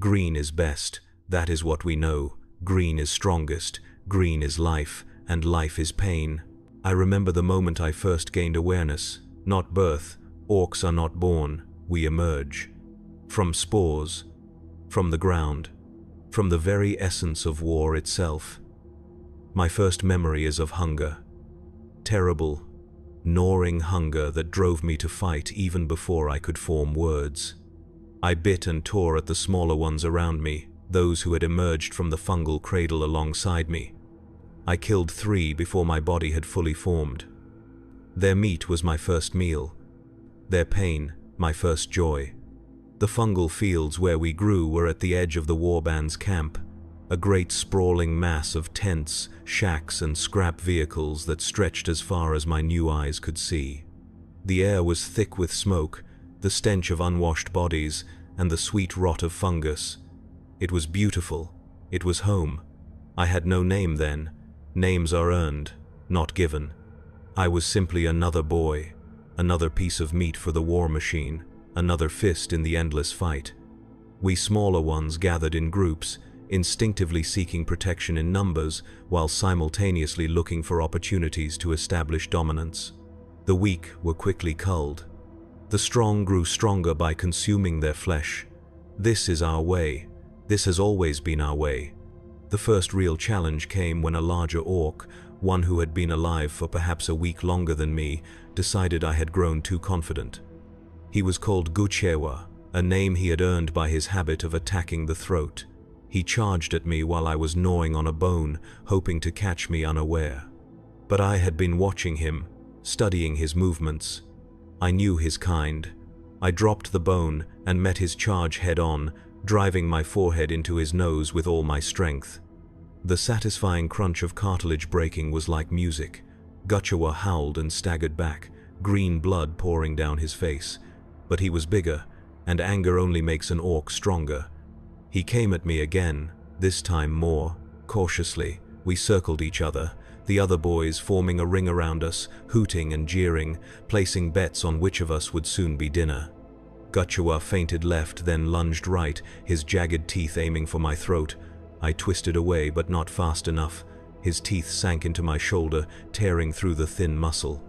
Green is best, that is what we know. Green is strongest, green is life, and life is pain. I remember the moment I first gained awareness. Not birth. Orcs are not born, we emerge. From spores, from the ground, from the very essence of war itself. My first memory is of hunger. Terrible, gnawing hunger that drove me to fight even before I could form words. I bit and tore at the smaller ones around me, those who had emerged from the fungal cradle alongside me. I killed 3 before my body had fully formed. Their meat was my first meal. Their pain, my first joy. The fungal fields where we grew were at the edge of the warband's camp, a great sprawling mass of tents, shacks, and scrap vehicles that stretched as far as my new eyes could see. The air was thick with smoke, the stench of unwashed bodies, and the sweet rot of fungus. It was beautiful. It was home. I had no name then. Names are earned, not given. I was simply another boy, another piece of meat for the war machine, another fist in the endless fight. We smaller ones gathered in groups, instinctively seeking protection in numbers while simultaneously looking for opportunities to establish dominance. The weak were quickly culled. The strong grew stronger by consuming their flesh. This is our way. This has always been our way. The first real challenge came when a larger orc, one who had been alive for perhaps a week longer than me, decided I had grown too confident. He was called Guchewa, a name he had earned by his habit of attacking the throat. He charged at me while I was gnawing on a bone, hoping to catch me unaware. But I had been watching him, studying his movements. I knew his kind. I dropped the bone and met his charge head-on, driving my forehead into his nose with all my strength. The satisfying crunch of cartilage breaking was like music. Guchewa howled and staggered back, green blood pouring down his face. But he was bigger, and anger only makes an orc stronger. He came at me again, this time more cautiously. We circled each other, the other boys forming a ring around us, hooting and jeering, placing bets on which of us would soon be dinner. Guchewa feinted left, then lunged right, his jagged teeth aiming for my throat. I twisted away, but not fast enough. His teeth sank into my shoulder, tearing through the thin muscle.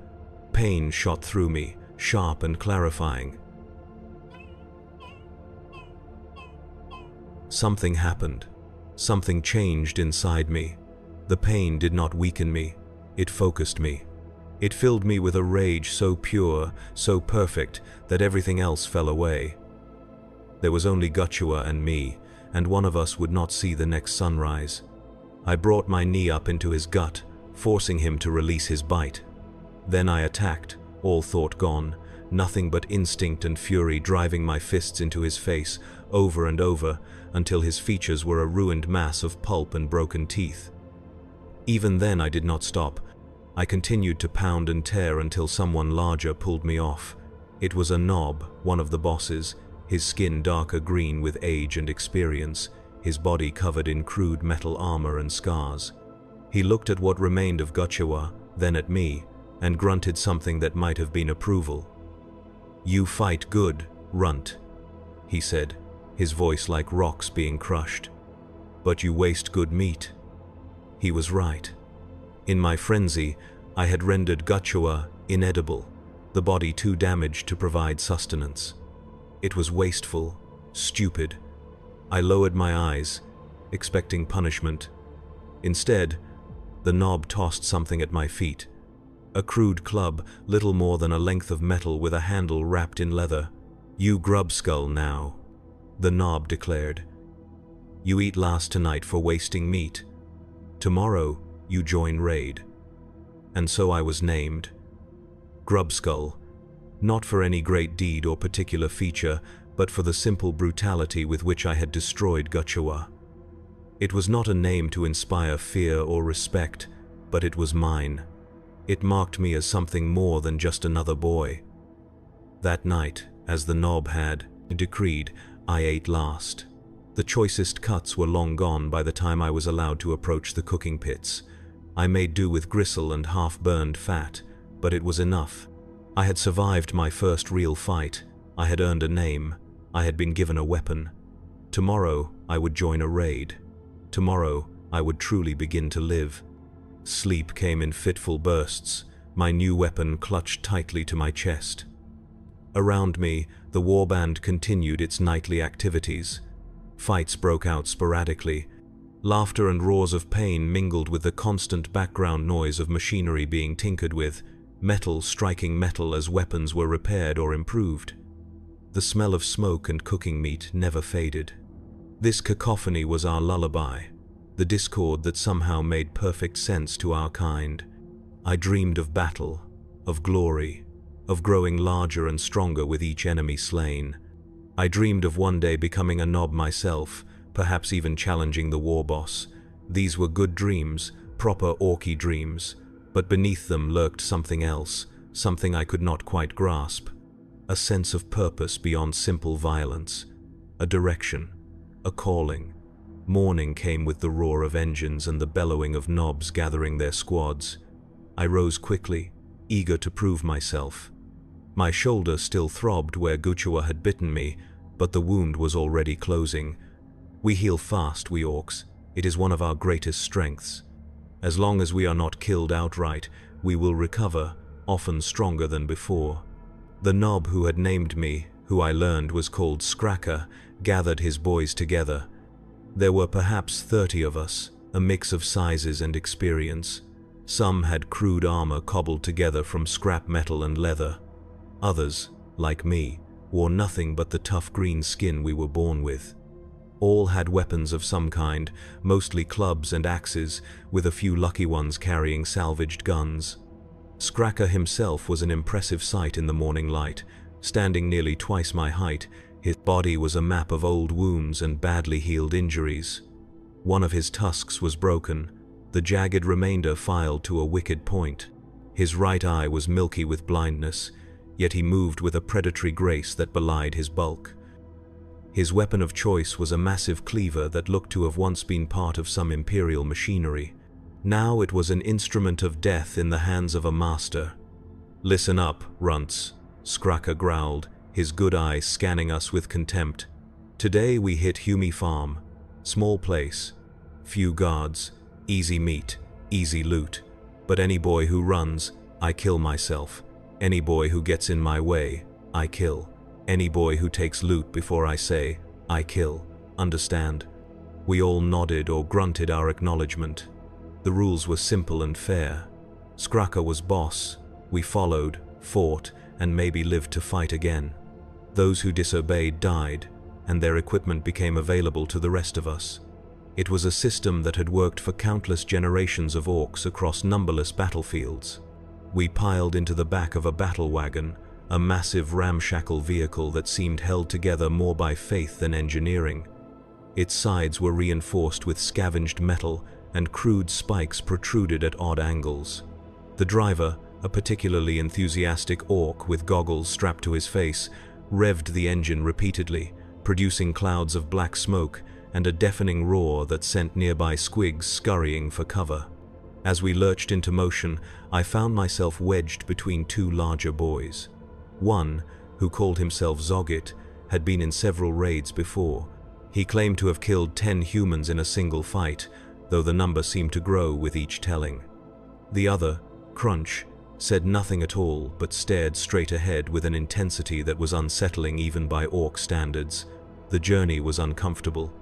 Pain shot through me, sharp and clarifying. Something happened. Something changed inside me. The pain did not weaken me. It focused me. It filled me with a rage so pure, so perfect, that everything else fell away. There was only Guchewa and me, and one of us would not see the next sunrise. I brought my knee up into his gut, forcing him to release his bite. Then I attacked, all thought gone, nothing but instinct and fury driving my fists into his face, over and over, until his features were a ruined mass of pulp and broken teeth. Even then I did not stop. I continued to pound and tear until someone larger pulled me off. It was a knob, one of the bosses, his skin darker green with age and experience, his body covered in crude metal armor and scars. He looked at what remained of Guchewa, then at me, and grunted something that might have been approval. "You fight good, runt," he said, his voice like rocks being crushed. "But you waste good meat." He was right. In my frenzy, I had rendered Guchewa inedible, the body too damaged to provide sustenance. It was wasteful, stupid. I lowered my eyes, expecting punishment. Instead, the knob tossed something at my feet. A crude club, little more than a length of metal with a handle wrapped in leather. "You grubskull now," the knob declared. "You eat last tonight for wasting meat. Tomorrow, you join raid." And so I was named. Grubskull, not for any great deed or particular feature, but for the simple brutality with which I had destroyed Guchewa. It was not a name to inspire fear or respect, but it was mine. It marked me as something more than just another boy. That night, as the knob had decreed, I ate last. The choicest cuts were long gone by the time I was allowed to approach the cooking pits. I made do with gristle and half-burned fat, but it was enough. I had survived my first real fight. I had earned a name. I had been given a weapon. Tomorrow, I would join a raid. Tomorrow, I would truly begin to live. Sleep came in fitful bursts, my new weapon clutched tightly to my chest. Around me, the warband continued its nightly activities. Fights broke out sporadically. Laughter and roars of pain mingled with the constant background noise of machinery being tinkered with, metal striking metal as weapons were repaired or improved. The smell of smoke and cooking meat never faded. This cacophony was our lullaby, the discord that somehow made perfect sense to our kind. I dreamed of battle, of glory, of growing larger and stronger with each enemy slain. I dreamed of one day becoming a nob myself, perhaps even challenging the Warboss. These were good dreams, proper Orky dreams, but beneath them lurked something else, something I could not quite grasp. A sense of purpose beyond simple violence, a direction, a calling. Morning came with the roar of engines and the bellowing of nobs gathering their squads. I rose quickly, eager to prove myself. My shoulder still throbbed where Guchua had bitten me, but the wound was already closing. We heal fast, we Orks. It is one of our greatest strengths. As long as we are not killed outright, we will recover, often stronger than before. The nob who had named me, who I learned was called Scracker, gathered his boys together. There were perhaps 30 of us, a mix of sizes and experience. Some had crude armor cobbled together from scrap metal and leather. Others, like me, wore nothing but the tough green skin we were born with. All had weapons of some kind, mostly clubs and axes, with a few lucky ones carrying salvaged guns. Scracker himself was an impressive sight in the morning light, standing nearly twice my height. His body was a map of old wounds and badly healed injuries. One of his tusks was broken, the jagged remainder filed to a wicked point. His right eye was milky with blindness, yet he moved with a predatory grace that belied his bulk. His weapon of choice was a massive cleaver that looked to have once been part of some imperial machinery. Now it was an instrument of death in the hands of a master. "Listen up, runts," Scracker growled, his good eye scanning us with contempt. "Today we hit Hume Farm. Small place, few guards, easy meat, easy loot. But any boy who runs, I kill myself. Any boy who gets in my way, I kill. Any boy who takes loot before I say, I kill. Understand?" We all nodded or grunted our acknowledgement. The rules were simple and fair. Scracker was boss. We followed, fought, and maybe lived to fight again. Those who disobeyed died, and their equipment became available to the rest of us. It was a system that had worked for countless generations of Orks across numberless battlefields. We piled into the back of a battle wagon, a massive ramshackle vehicle that seemed held together more by faith than engineering. Its sides were reinforced with scavenged metal, and crude spikes protruded at odd angles. The driver, a particularly enthusiastic Ork with goggles strapped to his face, revved the engine repeatedly, producing clouds of black smoke and a deafening roar that sent nearby squigs scurrying for cover. As we lurched into motion, I found myself wedged between two larger boys. One, who called himself Zoggit, had been in several raids before. He claimed to have killed 10 humans in a single fight, though the number seemed to grow with each telling. The other, Crunch, said nothing at all but stared straight ahead with an intensity that was unsettling even by Ork standards. The journey was uncomfortable.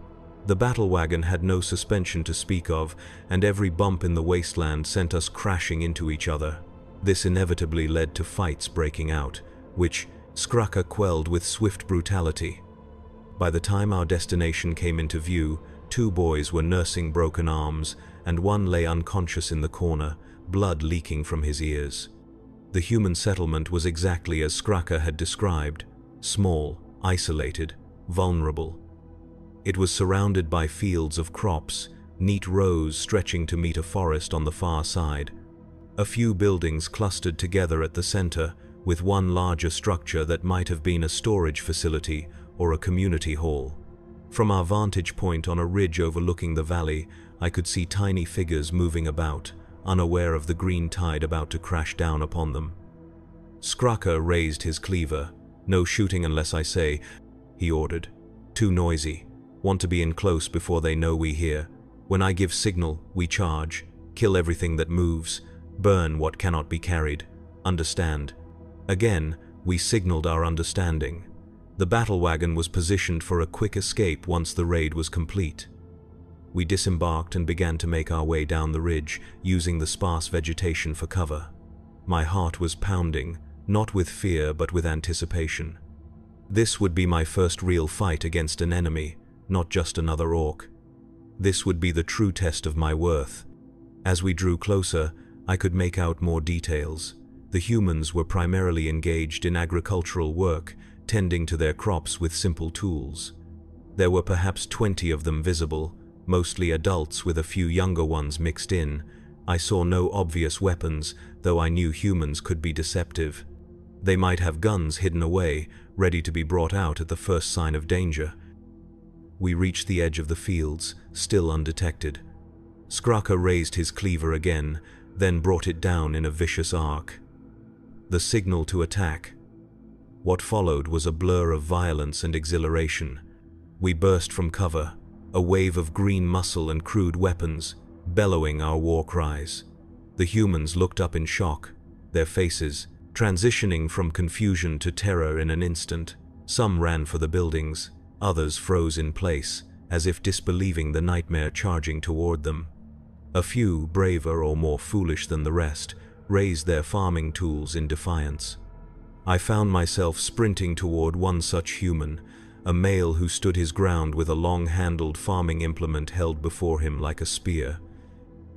The battle wagon had no suspension to speak of, and every bump in the wasteland sent us crashing into each other. This inevitably led to fights breaking out, which Scracker quelled with swift brutality. By the time our destination came into view, 2 boys were nursing broken arms, and one lay unconscious in the corner, blood leaking from his ears. The human settlement was exactly as Scracker had described: small, isolated, vulnerable. It was surrounded by fields of crops, neat rows stretching to meet a forest on the far side. A few buildings clustered together at the center, with one larger structure that might have been a storage facility or a community hall. From our vantage point on a ridge overlooking the valley, I could see tiny figures moving about, unaware of the green tide about to crash down upon them. Scracker raised his cleaver. "No shooting unless I say," he ordered. "Too noisy." Want to be in close before they know we here. When I give signal, we charge, kill everything that moves, burn what cannot be carried. Understand? Again, we signaled our understanding. The battle wagon was positioned for a quick escape once the raid was complete. We disembarked and began to make our way down the ridge, using the sparse vegetation for cover. My heart was pounding, not with fear but with anticipation. This would be my first real fight against an enemy, not just another orc. This would be the true test of my worth. As we drew closer, I could make out more details. The humans were primarily engaged in agricultural work, tending to their crops with simple tools. There were perhaps 20 of them visible, mostly adults with a few younger ones mixed in. I saw no obvious weapons, though I knew humans could be deceptive. They might have guns hidden away, ready to be brought out at the first sign of danger. We reached the edge of the fields, still undetected. Skraka raised his cleaver again, then brought it down in a vicious arc. The signal to attack. What followed was a blur of violence and exhilaration. We burst from cover, a wave of green muscle and crude weapons, bellowing our war cries. The humans looked up in shock, their faces transitioning from confusion to terror in an instant. Some ran for the buildings, others froze in place, as if disbelieving the nightmare charging toward them. A few, braver or more foolish than the rest, raised their farming tools in defiance. I found myself sprinting toward one such human, a male who stood his ground with a long-handled farming implement held before him like a spear.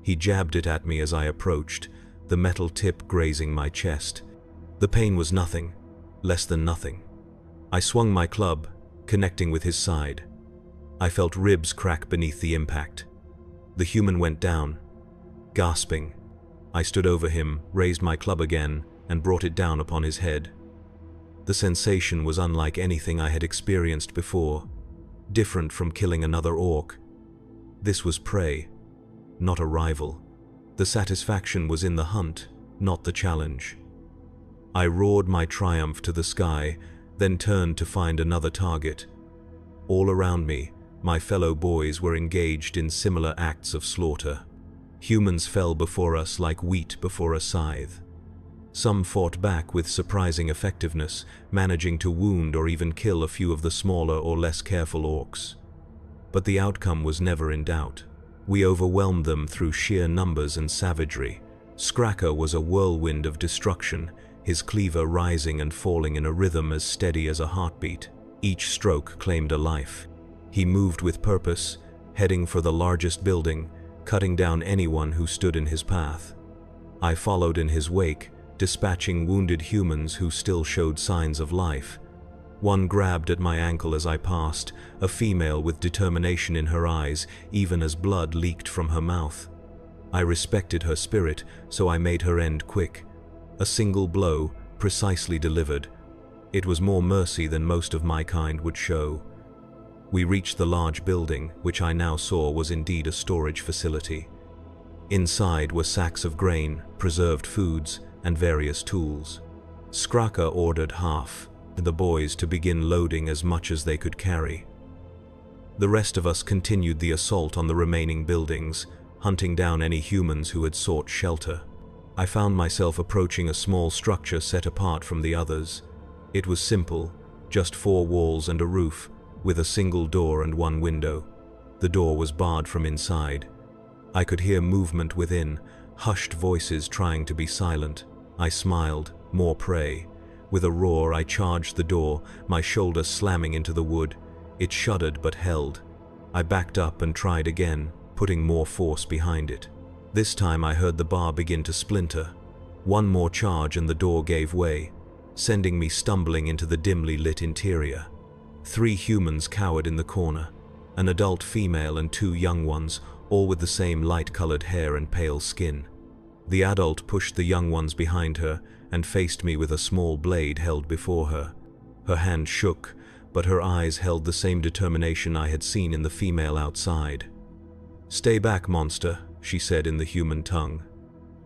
He jabbed it at me as I approached, the metal tip grazing my chest. The pain was nothing, less than nothing. I swung my club, connecting with his side. I felt ribs crack beneath the impact. The human went down. Gasping, I stood over him, raised my club again, and brought it down upon his head. The sensation was unlike anything I had experienced before, different from killing another orc. This was prey, not a rival. The satisfaction was in the hunt, not the challenge. I roared my triumph to the sky, then turned to find another target. All around me, my fellow boys were engaged in similar acts of slaughter. Humans fell before us like wheat before a scythe. Some fought back with surprising effectiveness, managing to wound or even kill a few of the smaller or less careful orcs. But the outcome was never in doubt. We overwhelmed them through sheer numbers and savagery. Skraka was a whirlwind of destruction, his cleaver rising and falling in a rhythm as steady as a heartbeat. Each stroke claimed a life. He moved with purpose, heading for the largest building, cutting down anyone who stood in his path. I followed in his wake, dispatching wounded humans who still showed signs of life. One grabbed at my ankle as I passed, a female with determination in her eyes, even as blood leaked from her mouth. I respected her spirit, so I made her end quick. A single blow, precisely delivered. It was more mercy than most of my kind would show. We reached the large building, which I now saw was indeed a storage facility. Inside were sacks of grain, preserved foods, and various tools. Skraka ordered half, the boys to begin loading as much as they could carry. The rest of us continued the assault on the remaining buildings, hunting down any humans who had sought shelter. I found myself approaching a small structure set apart from the others. It was simple, just 4 walls and a roof, with a single door and 1 window. The door was barred from inside. I could hear movement within, hushed voices trying to be silent. I smiled, more prey. With a roar, I charged the door, my shoulder slamming into the wood. It shuddered but held. I backed up and tried again, putting more force behind it. This time I heard the bar begin to splinter. One more charge and the door gave way, sending me stumbling into the dimly lit interior. 3 humans cowered in the corner, an adult female and 2 young ones, all with the same light-colored hair and pale skin. The adult pushed the young ones behind her and faced me with a small blade held before her. Her hand shook, but her eyes held the same determination I had seen in the female outside. "Stay back, monster," she said in the human tongue.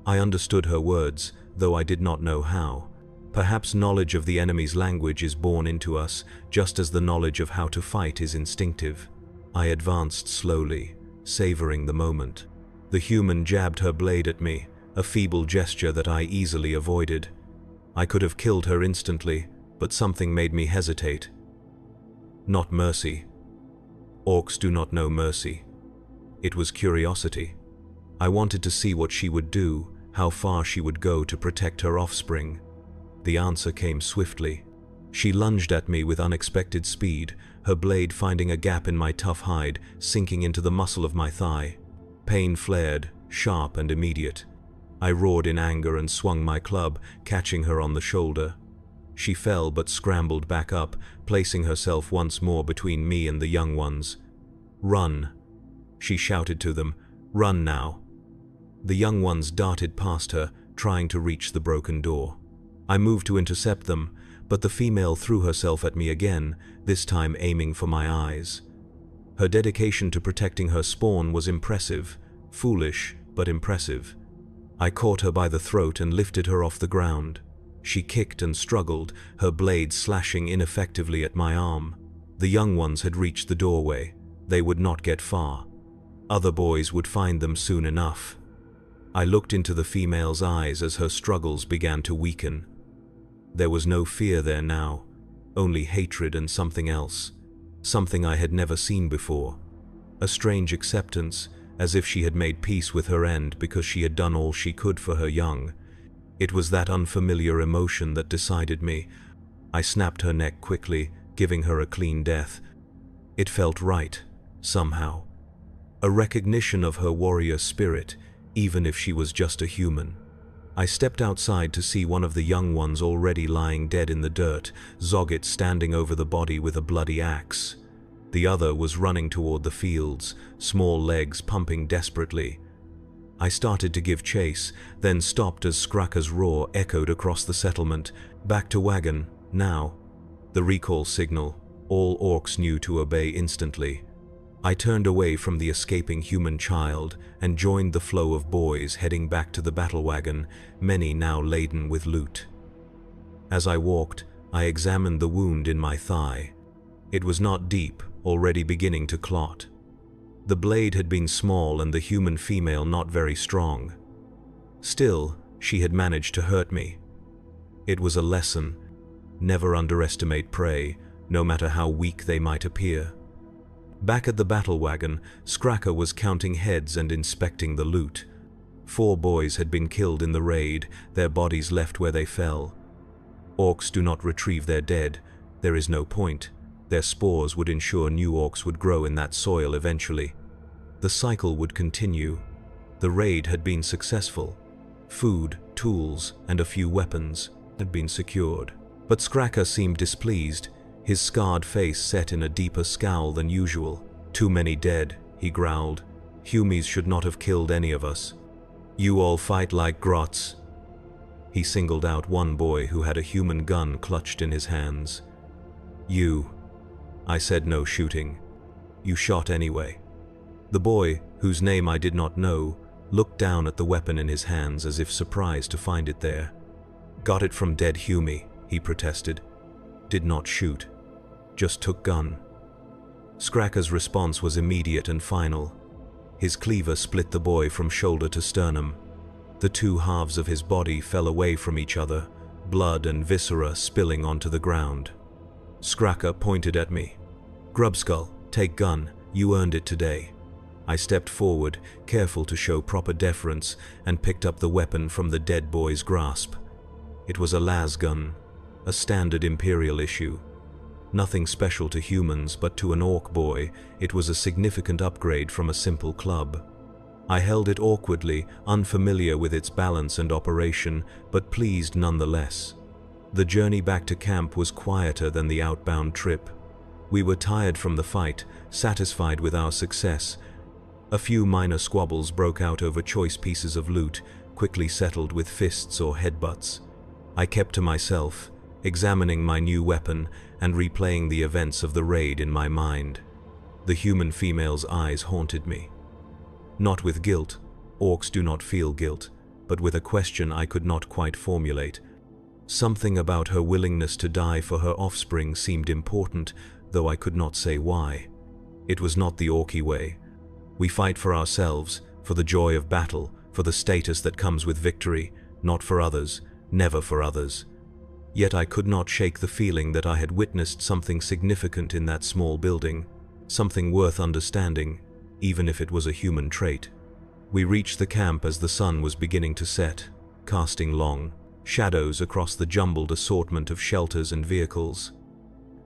I understood her words, though I did not know how. Perhaps knowledge of the enemy's language is born into us, just as the knowledge of how to fight is instinctive. I advanced slowly, savoring the moment. The human jabbed her blade at me, a feeble gesture that I easily avoided. I could have killed her instantly, but something made me hesitate. Not mercy. Orcs do not know mercy. It was curiosity. I wanted to see what she would do, how far she would go to protect her offspring. The answer came swiftly. She lunged at me with unexpected speed, her blade finding a gap in my tough hide, sinking into the muscle of my thigh. Pain flared, sharp and immediate. I roared in anger and swung my club, catching her on the shoulder. She fell but scrambled back up, placing herself once more between me and the young ones. "Run!" she shouted to them. "Run now!" The young ones darted past her, trying to reach the broken door. I moved to intercept them, but the female threw herself at me again, this time aiming for my eyes. Her dedication to protecting her spawn was impressive, foolish but impressive. I caught her by the throat and lifted her off the ground. She kicked and struggled, her blade slashing ineffectively at my arm. The young ones had reached the doorway. They would not get far. Other boys would find them soon enough. I looked into the female's eyes as her struggles began to weaken. There was no fear there now, only hatred and something else, something I had never seen before. A strange acceptance, as if she had made peace with her end because she had done all she could for her young. It was that unfamiliar emotion that decided me. I snapped her neck quickly, giving her a clean death. It felt right, somehow. A recognition of her warrior spirit, even if she was just a human. I stepped outside to see one of the young ones already lying dead in the dirt, Zoggit standing over the body with a bloody axe. The other was running toward the fields, small legs pumping desperately. I started to give chase, then stopped as Skraka's roar echoed across the settlement. "Back to wagon, now." The recall signal, all orcs knew to obey instantly. I turned away from the escaping human child and joined the flow of boys heading back to the battle wagon, many now laden with loot. As I walked, I examined the wound in my thigh. It was not deep, already beginning to clot. The blade had been small and the human female not very strong. Still, she had managed to hurt me. It was a lesson. Never underestimate prey, no matter how weak they might appear. Back at the battle wagon, Skraka was counting heads and inspecting the loot. 4 boys had been killed in the raid, their bodies left where they fell. Orcs do not retrieve their dead. There is no point. Their spores would ensure new orcs would grow in that soil eventually. The cycle would continue. The raid had been successful. Food, tools, and a few weapons had been secured. But Skraka seemed displeased, his scarred face set in a deeper scowl than usual. "Too many dead," he growled. "Humies should not have killed any of us. You all fight like grots." He singled out one boy who had a human gun clutched in his hands. "You." I said no shooting. "You shot anyway." The boy, whose name I did not know, looked down at the weapon in his hands as if surprised to find it there. "Got it from dead Humie," he protested. "Did not shoot. Just took gun." Skraka's response was immediate and final. His cleaver split the boy from shoulder to sternum. The 2 halves of his body fell away from each other, blood and viscera spilling onto the ground. Skraka pointed at me. "Grubskull, take gun. You earned it today." I stepped forward, careful to show proper deference, and picked up the weapon from the dead boy's grasp. It was a lasgun, a standard Imperial issue. Nothing special to humans, but to an orc boy, it was a significant upgrade from a simple club. I held it awkwardly, unfamiliar with its balance and operation, but pleased nonetheless. The journey back to camp was quieter than the outbound trip. We were tired from the fight, satisfied with our success. A few minor squabbles broke out over choice pieces of loot, quickly settled with fists or headbutts. I kept to myself, examining my new weapon and replaying the events of the raid in my mind. The human female's eyes haunted me. Not with guilt, orcs do not feel guilt, but with a question I could not quite formulate. Something about her willingness to die for her offspring seemed important, though I could not say why. It was not the Orky way. We fight for ourselves, for the joy of battle, for the status that comes with victory, not for others, never for others. Yet I could not shake the feeling that I had witnessed something significant in that small building, something worth understanding, even if it was a human trait. We reached the camp as the sun was beginning to set, casting long shadows across the jumbled assortment of shelters and vehicles.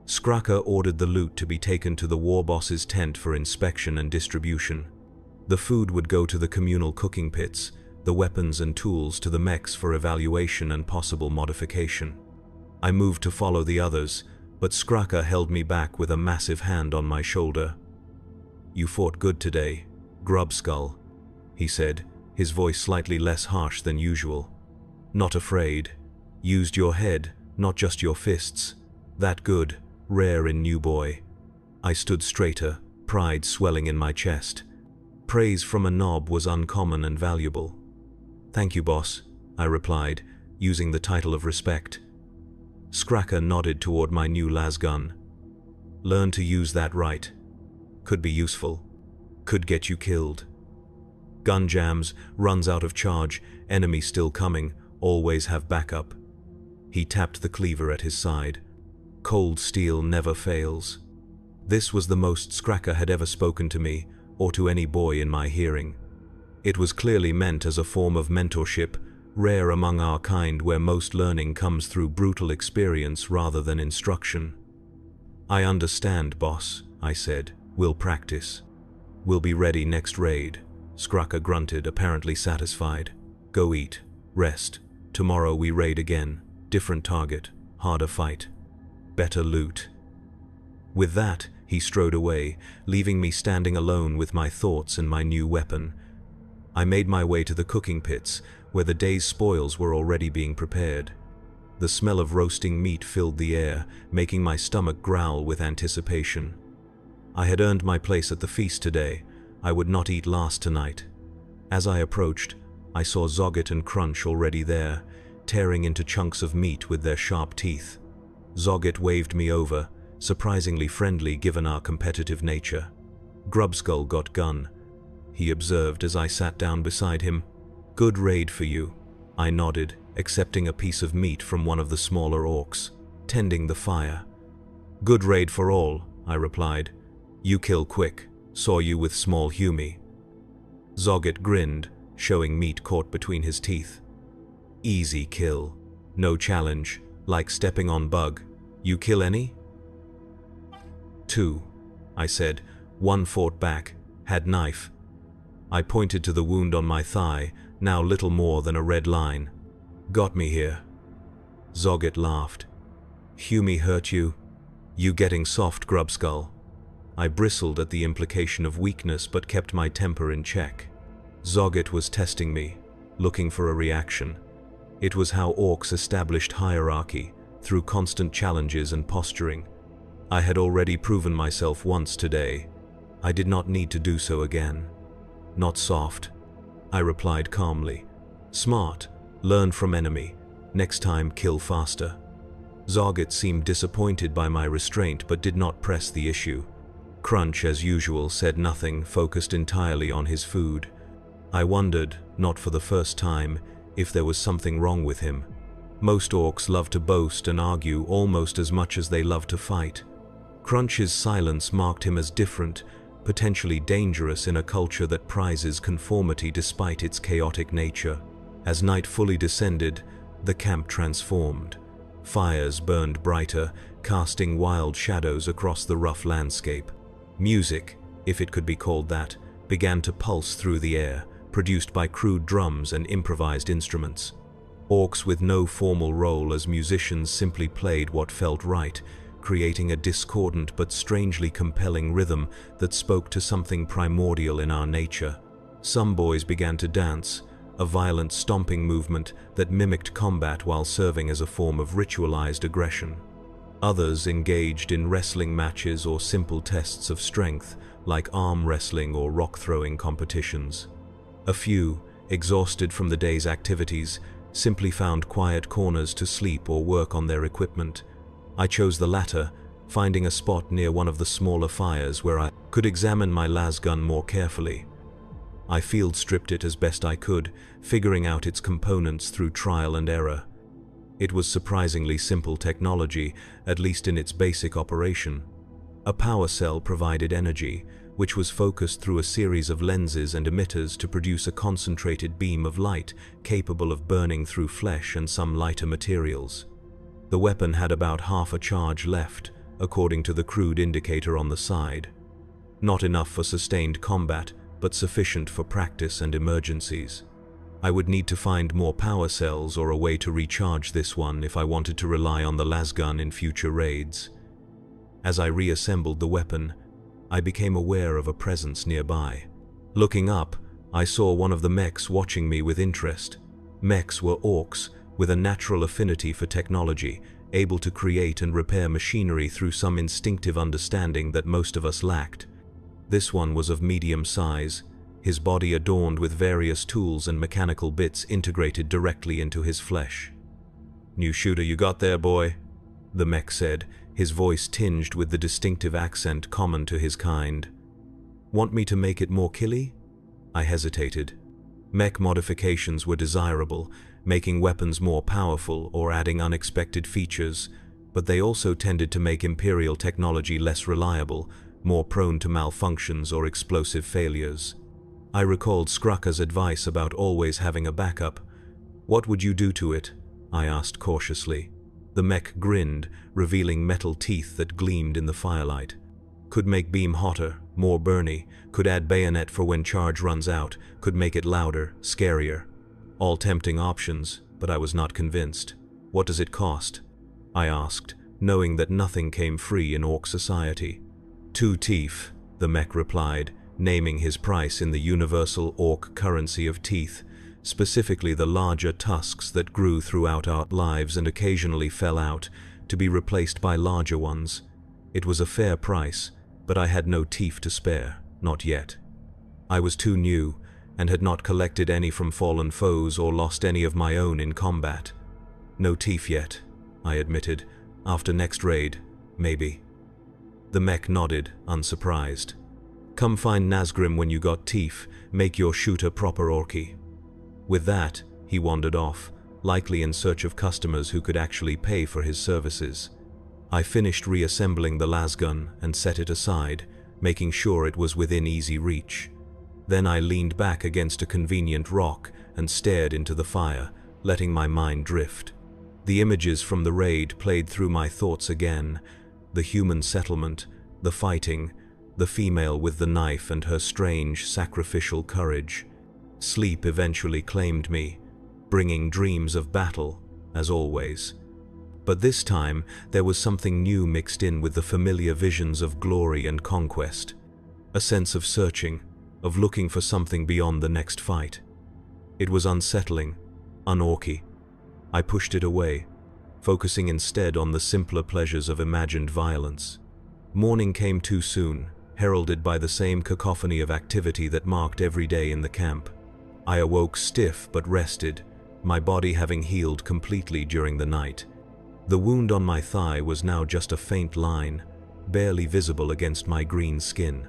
Skraka ordered the loot to be taken to the Warboss's tent for inspection and distribution. The food would go to the communal cooking pits, the weapons and tools to the mechs for evaluation and possible modification. I moved to follow the others, but Skraka held me back with a massive hand on my shoulder. "You fought good today, Grubskull," he said, his voice slightly less harsh than usual. "Not afraid. Used your head, not just your fists. That good, rare in new boy." I stood straighter, pride swelling in my chest. Praise from a knob was uncommon and valuable. "Thank you, boss," I replied, using the title of respect. Skraka nodded toward my new lasgun. "Learn to use that right. Could be useful. Could get you killed. Gun jams, runs out of charge, enemy still coming, always have backup." He tapped the cleaver at his side. "Cold steel never fails." This was the most Skraka had ever spoken to me, or to any boy in my hearing. It was clearly meant as a form of mentorship, rare among our kind where most learning comes through brutal experience rather than instruction. "I understand, boss," I said. "We'll practice. We'll be ready next raid." Skraka grunted, apparently satisfied. "Go eat. Rest. Tomorrow we raid again. Different target. Harder fight. Better loot." With that, he strode away, leaving me standing alone with my thoughts and my new weapon. I made my way to the cooking pits, where the day's spoils were already being prepared. The smell of roasting meat filled the air, making my stomach growl with anticipation. I had earned my place at the feast today. I would not eat last tonight. As I approached, I saw Zogget and Crunch already there, tearing into chunks of meat with their sharp teeth. Zogget waved me over, surprisingly friendly given our competitive nature. "Grubskull got gun," he observed as I sat down beside him. "Good raid for you." I nodded, accepting a piece of meat from one of the smaller orcs, tending the fire. "Good raid for all," I replied. "You kill quick. Saw you with small Humie." Zogget grinned, showing meat caught between his teeth. "Easy kill. No challenge, like stepping on bug. You kill any?" "2," I said. "One fought back, had knife." I pointed to the wound on my thigh, now little more than a red line. "Got me here." Zogget laughed. "Humie hurt you? You getting soft, Grubskull." I bristled at the implication of weakness but kept my temper in check. Zogget was testing me, looking for a reaction. It was how orcs established hierarchy, through constant challenges and posturing. I had already proven myself once today. I did not need to do so again. "Not soft," I replied calmly. "Smart, learn from enemy. Next time kill faster." Zogget seemed disappointed by my restraint but did not press the issue. Crunch, as usual, said nothing, focused entirely on his food. I wondered, not for the first time, if there was something wrong with him. Most orcs love to boast and argue almost as much as they love to fight. Crunch's silence marked him as different, potentially dangerous in a culture that prizes conformity despite its chaotic nature. As night fully descended, the camp transformed. Fires burned brighter, casting wild shadows across the rough landscape. Music, if it could be called that, began to pulse through the air, produced by crude drums and improvised instruments. Orcs with no formal role as musicians simply played what felt right, creating a discordant but strangely compelling rhythm that spoke to something primordial in our nature. Some boys began to dance, a violent stomping movement that mimicked combat while serving as a form of ritualized aggression. Others engaged in wrestling matches or simple tests of strength, like arm wrestling or rock-throwing competitions. A few, exhausted from the day's activities, simply found quiet corners to sleep or work on their equipment. I chose the latter, finding a spot near one of the smaller fires where I could examine my lasgun more carefully. I field stripped it as best I could, figuring out its components through trial and error. It was surprisingly simple technology, at least in its basic operation. A power cell provided energy, which was focused through a series of lenses and emitters to produce a concentrated beam of light capable of burning through flesh and some lighter materials. The weapon had about half a charge left, according to the crude indicator on the side. Not enough for sustained combat, but sufficient for practice and emergencies. I would need to find more power cells or a way to recharge this one if I wanted to rely on the lasgun in future raids. As I reassembled the weapon, I became aware of a presence nearby. Looking up, I saw one of the mechs watching me with interest. Mechs were orcs with a natural affinity for technology, able to create and repair machinery through some instinctive understanding that most of us lacked. This one was of medium size, his body adorned with various tools and mechanical bits integrated directly into his flesh. "New shooter you got there, boy?" the mech said, his voice tinged with the distinctive accent common to his kind. "Want me to make it more killy?" I hesitated. Mech modifications were desirable, making weapons more powerful or adding unexpected features, but they also tended to make Imperial technology less reliable, more prone to malfunctions or explosive failures. I recalled Skruka's advice about always having a backup. "What would you do to it?" I asked cautiously. The mech grinned, revealing metal teeth that gleamed in the firelight. "Could make beam hotter, more burny, could add bayonet for when charge runs out, could make it louder, scarier." All tempting options, but I was not convinced. "What does it cost?" I asked, knowing that nothing came free in Orc society. "2 teeth," the mech replied, naming his price in the universal Orc currency of teeth, specifically the larger tusks that grew throughout our lives and occasionally fell out, to be replaced by larger ones. It was a fair price, but I had no teeth to spare, not yet. I was too new, and had not collected any from fallen foes or lost any of my own in combat. "No teeth yet," I admitted. "After next raid, maybe." The mech nodded, unsurprised. "Come find Nazgrim when you got teeth, make your shooter proper orky." With that, he wandered off, likely in search of customers who could actually pay for his services. I finished reassembling the lasgun and set it aside, making sure it was within easy reach. Then I leaned back against a convenient rock and stared into the fire, letting my mind drift. The images from the raid played through my thoughts again. The human settlement, the fighting, the female with the knife and her strange, sacrificial courage. Sleep eventually claimed me, bringing dreams of battle, as always. But this time, there was something new mixed in with the familiar visions of glory and conquest. A sense of searching, of looking for something beyond the next fight. It was unsettling, unorky. I pushed it away, focusing instead on the simpler pleasures of imagined violence. Morning came too soon, heralded by the same cacophony of activity that marked every day in the camp. I awoke stiff but rested, my body having healed completely during the night. The wound on my thigh was now just a faint line, barely visible against my green skin.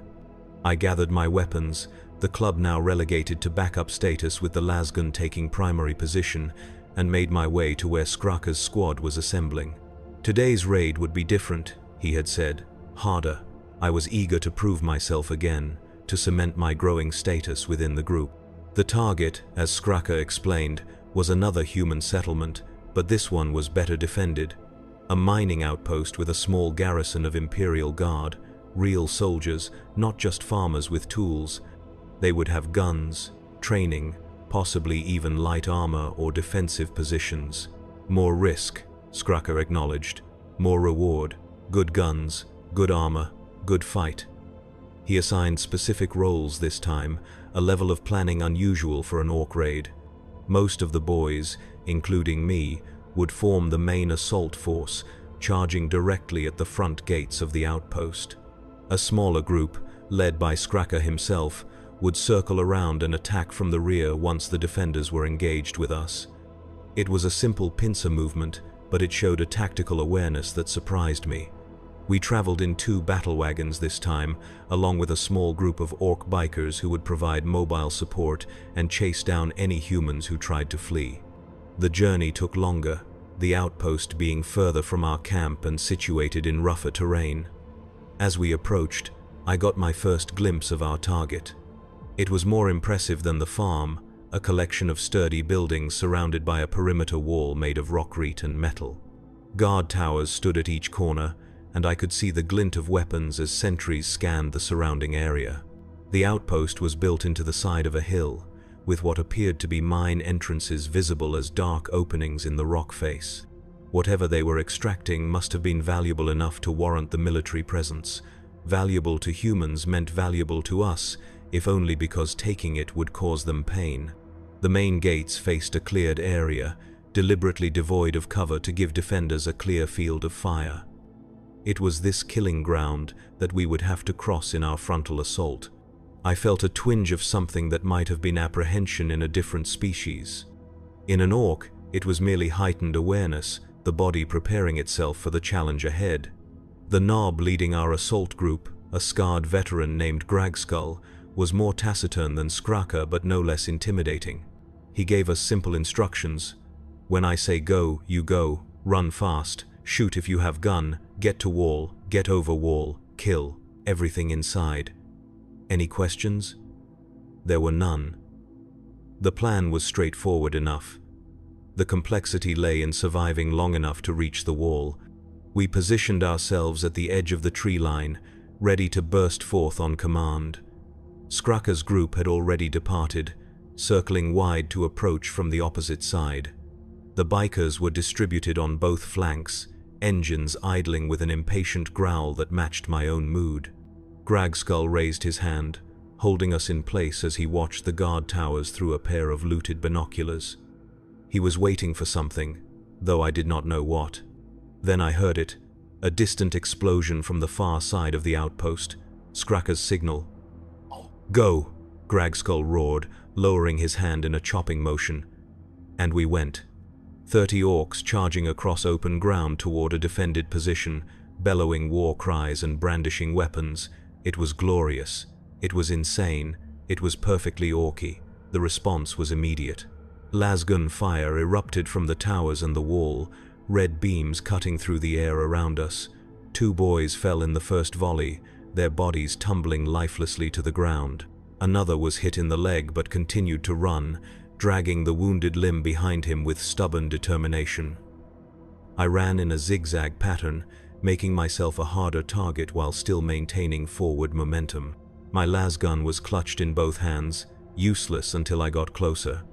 I gathered my weapons, the club now relegated to backup status with the lasgun taking primary position, and made my way to where Skruka's squad was assembling. Today's raid would be different, he had said, harder. I was eager to prove myself again, to cement my growing status within the group. The target, as Skruka explained, was another human settlement, but this one was better defended. A mining outpost with a small garrison of Imperial Guard, real soldiers, not just farmers with tools. They would have guns, training, possibly even light armor or defensive positions. More risk, Skruka acknowledged. More reward, good guns, good armor, good fight. He assigned specific roles this time, a level of planning unusual for an Orc raid. Most of the boys, including me, would form the main assault force, charging directly at the front gates of the outpost. A smaller group, led by Skruka himself, would circle around and attack from the rear once the defenders were engaged with us. It was a simple pincer movement, but it showed a tactical awareness that surprised me. We traveled in 2 battle wagons this time, along with a small group of Ork bikers who would provide mobile support and chase down any humans who tried to flee. The journey took longer, the outpost being further from our camp and situated in rougher terrain. As we approached, I got my first glimpse of our target. It was more impressive than the farm, a collection of sturdy buildings surrounded by a perimeter wall made of rockreet and metal. Guard towers stood at each corner, and I could see the glint of weapons as sentries scanned the surrounding area. The outpost was built into the side of a hill, with what appeared to be mine entrances visible as dark openings in the rock face. Whatever they were extracting must have been valuable enough to warrant the military presence. Valuable to humans meant valuable to us, if only because taking it would cause them pain. The main gates faced a cleared area, deliberately devoid of cover to give defenders a clear field of fire. It was this killing ground that we would have to cross in our frontal assault. I felt a twinge of something that might have been apprehension in a different species. In an Ork, it was merely heightened awareness, the body preparing itself for the challenge ahead. The knob leading our assault group, a scarred veteran named Gragskull, was more taciturn than Skraka but no less intimidating. He gave us simple instructions. When I say go, you go, run fast, shoot if you have gun, get to wall, get over wall, kill, everything inside. Any questions? There were none. The plan was straightforward enough. The complexity lay in surviving long enough to reach the wall. We positioned ourselves at the edge of the tree line, ready to burst forth on command. Skraka's group had already departed, circling wide to approach from the opposite side. The bikers were distributed on both flanks, engines idling with an impatient growl that matched my own mood. Gragskull raised his hand, holding us in place as he watched the guard towers through a pair of looted binoculars. He was waiting for something, though I did not know what. Then I heard it, a distant explosion from the far side of the outpost, Skraka's signal. "Go!" Gragskull roared, lowering his hand in a chopping motion. And we went. 30 Orks charging across open ground toward a defended position, bellowing war cries and brandishing weapons. It was glorious. It was insane. It was perfectly Orky. The response was immediate. Lasgun fire erupted from the towers and the wall, red beams cutting through the air around us. 2 boys fell in the first volley, their bodies tumbling lifelessly to the ground. Another was hit in the leg but continued to run, dragging the wounded limb behind him with stubborn determination. I ran in a zigzag pattern, making myself a harder target while still maintaining forward momentum. My lasgun was clutched in both hands, useless until I got closer.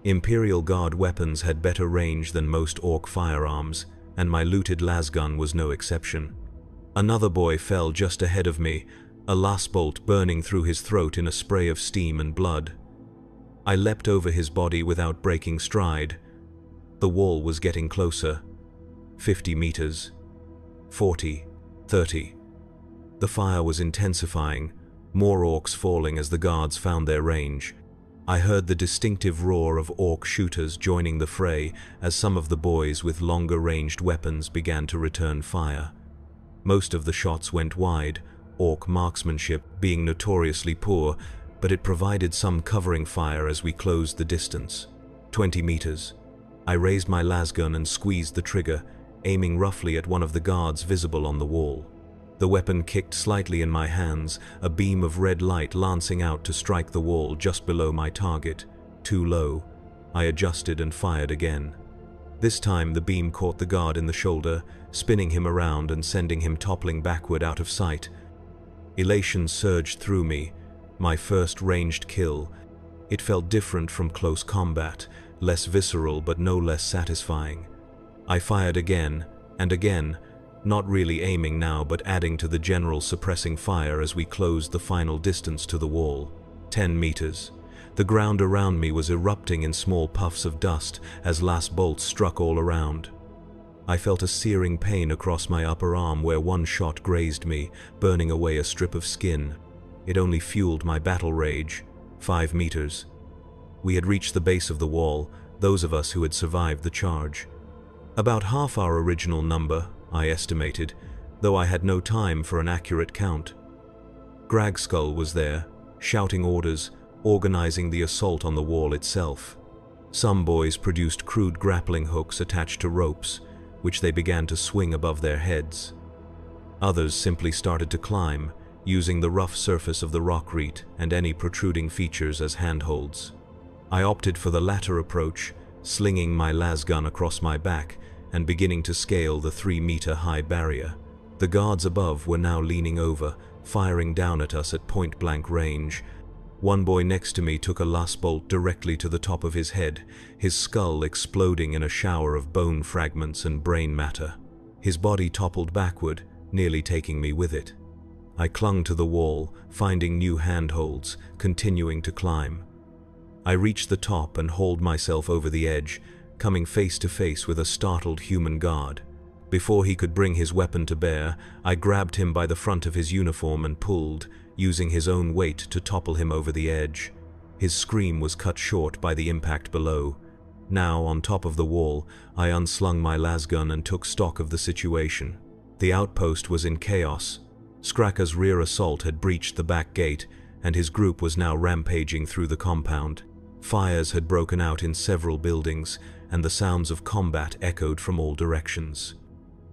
Imperial Guard weapons had better range than most Ork firearms, and my looted lasgun was no exception. Another boy fell just ahead of me, a lasbolt burning through his throat in a spray of steam and blood. I leapt over his body without breaking stride. The wall was getting closer. 50 meters. 40. 30. The fire was intensifying, more Orks falling as the guards found their range. I heard the distinctive roar of Ork shooters joining the fray as some of the boys with longer-ranged weapons began to return fire. Most of the shots went wide, Ork marksmanship being notoriously poor, but it provided some covering fire as we closed the distance. 20 meters. I raised my lasgun and squeezed the trigger, aiming roughly at one of the guards visible on the wall. The weapon kicked slightly in my hands, a beam of red light lancing out to strike the wall just below my target. Too low. I adjusted and fired again. This time the beam caught the guard in the shoulder, spinning him around and sending him toppling backward out of sight. Elation surged through me. My first ranged kill. It felt different from close combat, less visceral but no less satisfying. I fired again and again, not really aiming now but adding to the general suppressing fire as we closed the final distance to the wall. 10 meters. The ground around me was erupting in small puffs of dust as last bolts struck all around. I felt a searing pain across my upper arm where one shot grazed me, burning away a strip of skin. It only fueled my battle rage. 5 meters. We had reached the base of the wall, those of us who had survived the charge. About half our original number, I estimated, though I had no time for an accurate count. Gragskull was there, shouting orders, organizing the assault on the wall itself. Some boys produced crude grappling hooks attached to ropes, which they began to swing above their heads. Others simply started to climb, using the rough surface of the rockreat and any protruding features as handholds. I opted for the latter approach, slinging my lasgun across my back and beginning to scale the 3-meter-high barrier. The guards above were now leaning over, firing down at us at point-blank range. One boy next to me took a last bolt directly to the top of his head, his skull exploding in a shower of bone fragments and brain matter. His body toppled backward, nearly taking me with it. I clung to the wall, finding new handholds, continuing to climb. I reached the top and hauled myself over the edge, coming face to face with a startled human guard. Before he could bring his weapon to bear, I grabbed him by the front of his uniform and pulled, using his own weight to topple him over the edge. His scream was cut short by the impact below. Now, on top of the wall, I unslung my lasgun and took stock of the situation. The outpost was in chaos. Skraka's rear assault had breached the back gate, and his group was now rampaging through the compound. Fires had broken out in several buildings, and the sounds of combat echoed from all directions.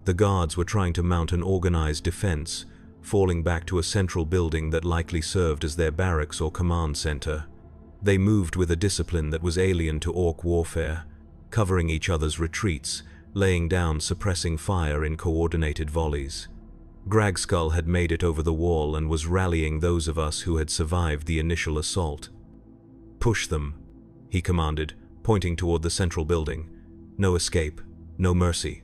The guards were trying to mount an organized defense, falling back to a central building that likely served as their barracks or command center. They moved with a discipline that was alien to Ork warfare, covering each other's retreats, laying down suppressing fire in coordinated volleys. Gragskull had made it over the wall and was rallying those of us who had survived the initial assault. "Push them," he commanded, pointing toward the central building. "No escape, no mercy."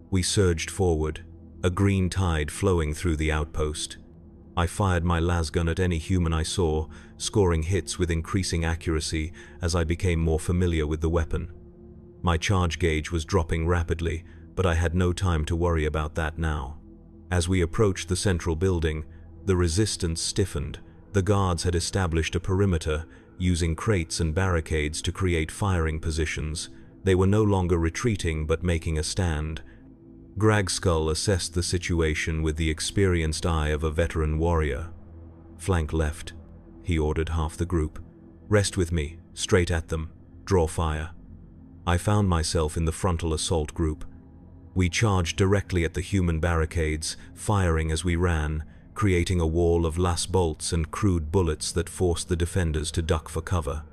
We surged forward, a green tide flowing through the outpost. I fired my lasgun at any human I saw, scoring hits with increasing accuracy as I became more familiar with the weapon. My charge gauge was dropping rapidly, but I had no time to worry about that now. As we approached the central building, the resistance stiffened. The guards had established a perimeter, using crates and barricades to create firing positions. They were no longer retreating but making a stand. Gragskull assessed the situation with the experienced eye of a veteran warrior. "Flank left," he ordered half the group. "Rest with me, straight at them, draw fire." I found myself in the frontal assault group. We charged directly at the human barricades, firing as we ran, creating a wall of last bolts and crude bullets that forced the defenders to duck for cover.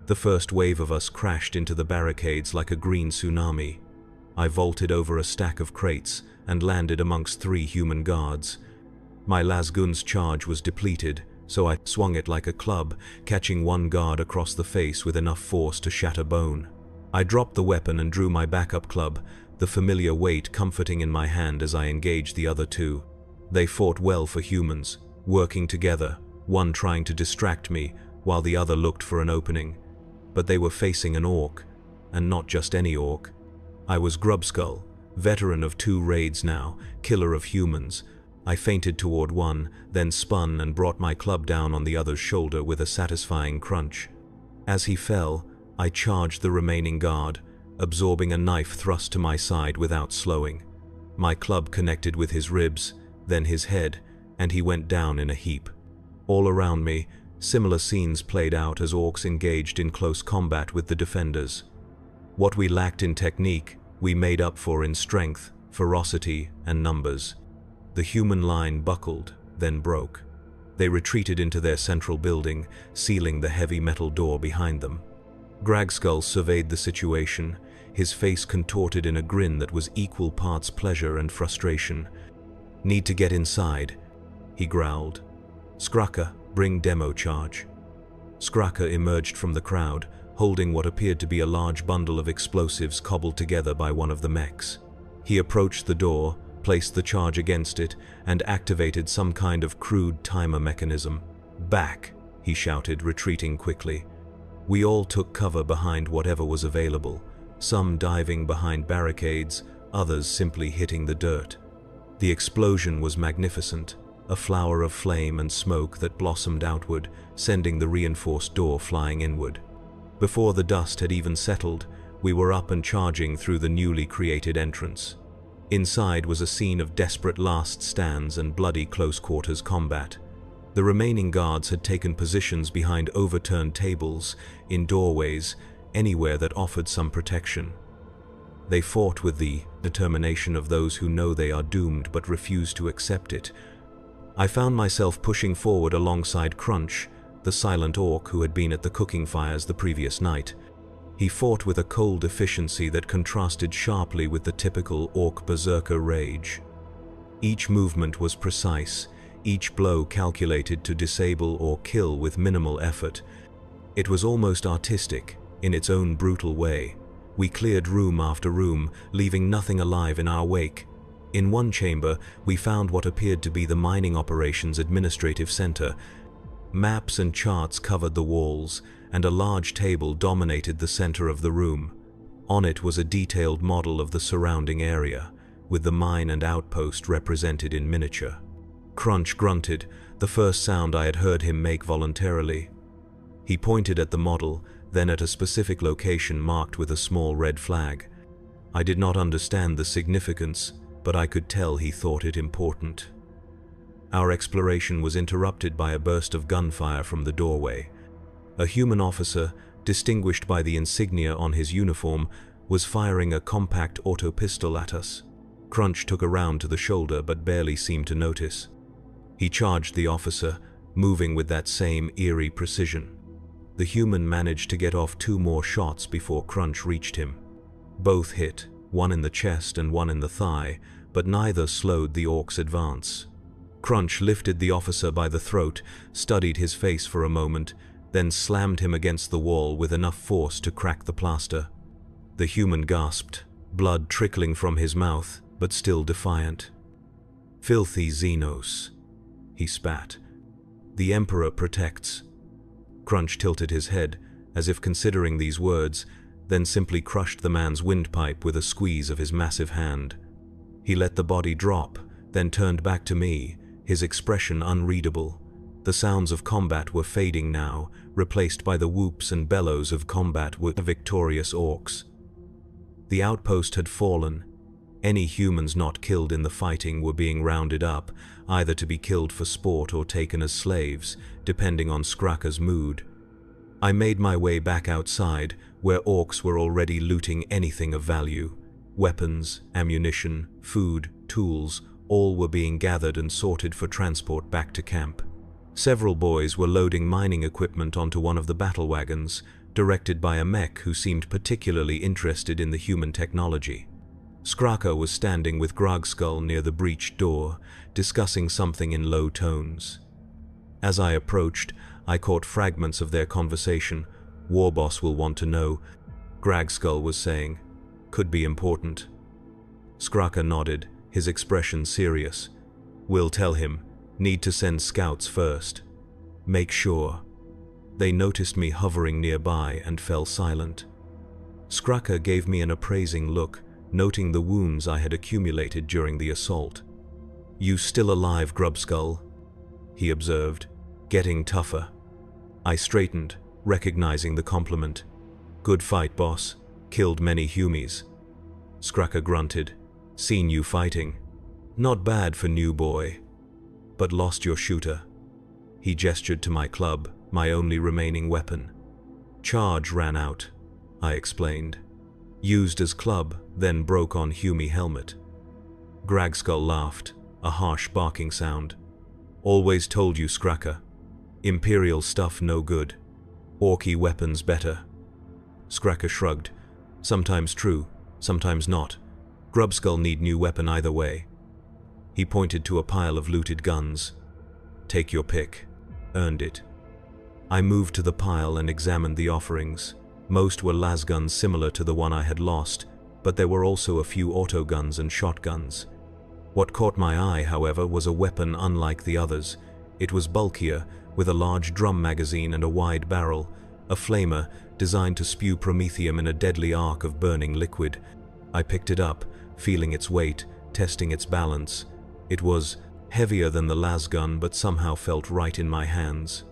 The first wave of us crashed into the barricades like a green tsunami. I vaulted over a stack of crates and landed amongst 3 human guards. My lasgun's charge was depleted, so I swung it like a club, catching one guard across the face with enough force to shatter bone. I dropped the weapon and drew my backup club, the familiar weight comforting in my hand as I engaged the other 2. They fought well for humans, working together, one trying to distract me while the other looked for an opening. But they were facing an orc, and not just any orc. I was Grubskull, veteran of 2 raids now, killer of humans. I feinted toward one, then spun and brought my club down on the other's shoulder with a satisfying crunch. As he fell, I charged the remaining guard, absorbing a knife thrust to my side without slowing. My club connected with his ribs, then his head, and he went down in a heap. All around me, similar scenes played out as orcs engaged in close combat with the defenders. What we lacked in technique, we made up for in strength, ferocity, and numbers. The human line buckled, then broke. They retreated into their central building, sealing the heavy metal door behind them. Gragskull surveyed the situation, his face contorted in a grin that was equal parts pleasure and frustration. "Need to get inside," he growled. "Skraka, bring demo charge." Skraka emerged from the crowd, holding what appeared to be a large bundle of explosives cobbled together by one of the mechs. He approached the door, placed the charge against it, and activated some kind of crude timer mechanism. "Back!" he shouted, retreating quickly. We all took cover behind whatever was available, some diving behind barricades, others simply hitting the dirt. The explosion was magnificent, a flower of flame and smoke that blossomed outward, sending the reinforced door flying inward. Before the dust had even settled, we were up and charging through the newly created entrance. Inside was a scene of desperate last stands and bloody close-quarters combat. The remaining guards had taken positions behind overturned tables, in doorways, anywhere that offered some protection. They fought with the determination of those who know they are doomed but refuse to accept it. I found myself pushing forward alongside Crunch, the silent orc who had been at the cooking fires the previous night. He fought with a cold efficiency that contrasted sharply with the typical orc berserker rage. Each movement was precise, each blow calculated to disable or kill with minimal effort. It was almost artistic, in its own brutal way. We cleared room after room, leaving nothing alive in our wake. In one chamber, we found what appeared to be the mining operations administrative center. Maps and charts covered the walls, and a large table dominated the center of the room. On it was a detailed model of the surrounding area, with the mine and outpost represented in miniature. Crunch grunted, the first sound I had heard him make voluntarily. He pointed at the model, then at a specific location marked with a small red flag. I did not understand the significance, but I could tell he thought it important. Our exploration was interrupted by a burst of gunfire from the doorway. A human officer, distinguished by the insignia on his uniform, was firing a compact auto pistol at us. Crunch took a round to the shoulder but barely seemed to notice. He charged the officer, moving with that same eerie precision. The human managed to get off 2 more shots before Crunch reached him. Both hit, one in the chest and one in the thigh, but neither slowed the orc's advance. Crunch lifted the officer by the throat, studied his face for a moment, then slammed him against the wall with enough force to crack the plaster. The human gasped, blood trickling from his mouth, but still defiant. "Filthy Xenos," he spat. "The Emperor protects." Crunch tilted his head, as if considering these words, then simply crushed the man's windpipe with a squeeze of his massive hand. He let the body drop, then turned back to me, his expression unreadable. The sounds of combat were fading now, replaced by the whoops and bellows of combat with victorious orcs. The outpost had fallen. Any humans not killed in the fighting were being rounded up, either to be killed for sport or taken as slaves, depending on Skraka's mood. I made my way back outside, where orcs were already looting anything of value. Weapons, ammunition, food, tools, all were being gathered and sorted for transport back to camp. Several boys were loading mining equipment onto one of the battle wagons, directed by a mech who seemed particularly interested in the human technology. Skraka was standing with Groggskull near the breached door, discussing something in low tones. As I approached, I caught fragments of their conversation. "Warboss will want to know," Groggskull was saying. "Could be important." Skraka nodded, his expression serious. "We'll tell him. Need to send scouts first. Make sure." They noticed me hovering nearby and fell silent. Skraka gave me an appraising look, noting the wounds I had accumulated during the assault. "You still alive, Grubskull?" he observed, getting tougher. I straightened, recognizing the compliment. "Good fight, boss. Killed many humies." Skraka grunted. "Seen you fighting. Not bad for new boy. But lost your shooter." He gestured to my club, my only remaining weapon. "Charge ran out," I explained. "Used as club, then broke on Humie helmet." Groggskull laughed, a harsh barking sound. "Always told you, Skraka. Imperial stuff no good. Orky weapons better." Skraka shrugged. "Sometimes true, sometimes not. Grubskull need new weapon either way." He pointed to a pile of looted guns. "Take your pick. Earned it." I moved to the pile and examined the offerings. Most were lasguns similar to the one I had lost, but there were also a few autoguns and shotguns. What caught my eye, however, was a weapon unlike the others. It was bulkier, with a large drum magazine and a wide barrel, a flamer designed to spew promethium in a deadly arc of burning liquid. I picked it up, feeling its weight, testing its balance. It was heavier than the lasgun, but somehow felt right in my hands.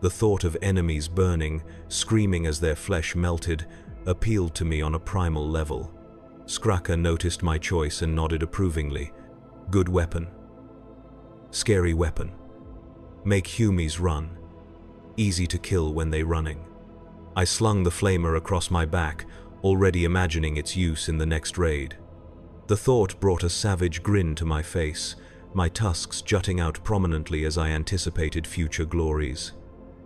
The thought of enemies burning, screaming as their flesh melted, appealed to me on a primal level. Skraka noticed my choice and nodded approvingly. Good weapon. Scary weapon. Make humies run. Easy to kill when they running. I slung the flamer across my back, already imagining its use in the next raid. The thought brought a savage grin to my face, my tusks jutting out prominently as I anticipated future glories.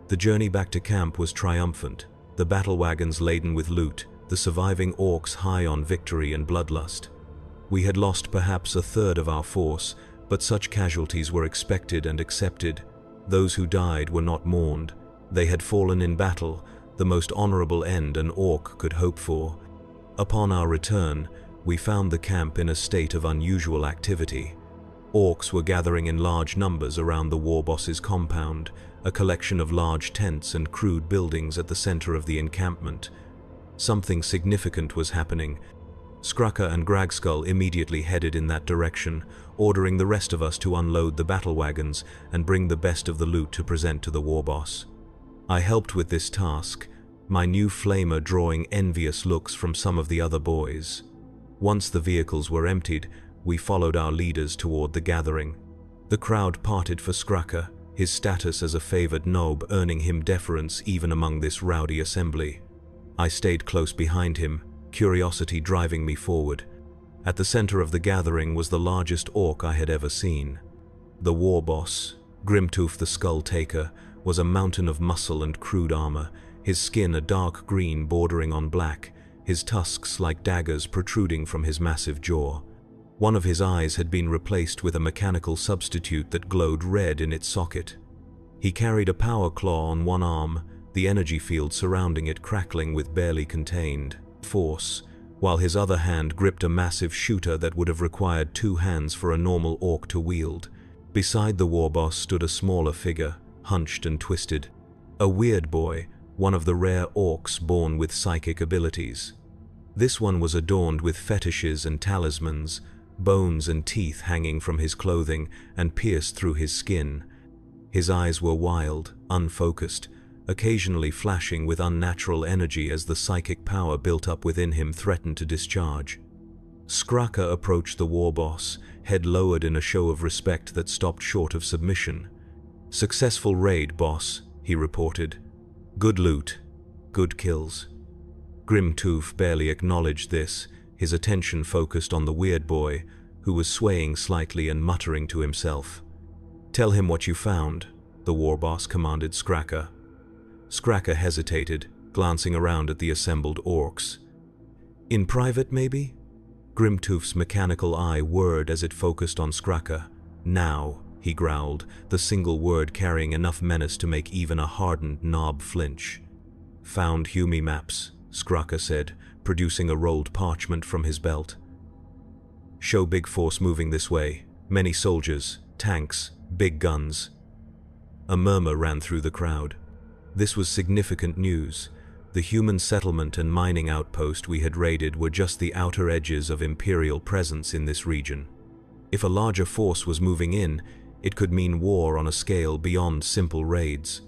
The journey back to camp was triumphant, the battle wagons laden with loot, the surviving orcs high on victory and bloodlust. We had lost perhaps a third of our force, but such casualties were expected and accepted. Those who died were not mourned. They had fallen in battle, the most honorable end an orc could hope for. Upon our return, we found the camp in a state of unusual activity. Orcs were gathering in large numbers around the Warboss's compound, a collection of large tents and crude buildings at the center of the encampment. Something significant was happening. Skraka and Gragskull immediately headed in that direction, ordering the rest of us to unload the battle wagons and bring the best of the loot to present to the Warboss. I helped with this task, my new flamer drawing envious looks from some of the other boys. Once the vehicles were emptied, we followed our leaders toward the gathering. The crowd parted for Skraka, his status as a favored nob earning him deference even among this rowdy assembly. I stayed close behind him, curiosity driving me forward. At the center of the gathering was the largest orc I had ever seen. The Warboss, Grimtooth the Skull Taker, was a mountain of muscle and crude armor, his skin a dark green bordering on black, his tusks like daggers protruding from his massive jaw. One of his eyes had been replaced with a mechanical substitute that glowed red in its socket. He carried a power claw on one arm, the energy field surrounding it crackling with barely contained force, while his other hand gripped a massive shooter that would have required 2 hands for a normal orc to wield. Beside the Warboss stood a smaller figure, hunched and twisted. A weird boy, one of the rare orcs born with psychic abilities. This one was adorned with fetishes and talismans, bones and teeth hanging from his clothing and pierced through his skin. His eyes were wild, unfocused, occasionally flashing with unnatural energy as the psychic power built up within him threatened to discharge. Skraka approached the Warboss, head lowered in a show of respect that stopped short of submission. "Successful raid, boss," he reported. "Good loot, good kills." Grimtooth barely acknowledged this, his attention focused on the weird boy, who was swaying slightly and muttering to himself. "Tell him what you found," the Warboss commanded Skraka. Skraka hesitated, glancing around at the assembled orcs. "In private, maybe?" Grimtooth's mechanical eye whirred as it focused on Skraka. "Now," he growled, the single word carrying enough menace to make even a hardened knob flinch. "Found Humi maps," Skraka said, producing a rolled parchment from his belt. "Show big force moving this way. Many soldiers, tanks, big guns." A murmur ran through the crowd. This was significant news. The human settlement and mining outpost we had raided were just the outer edges of Imperial presence in this region. If a larger force was moving in, it could mean war on a scale beyond simple raids.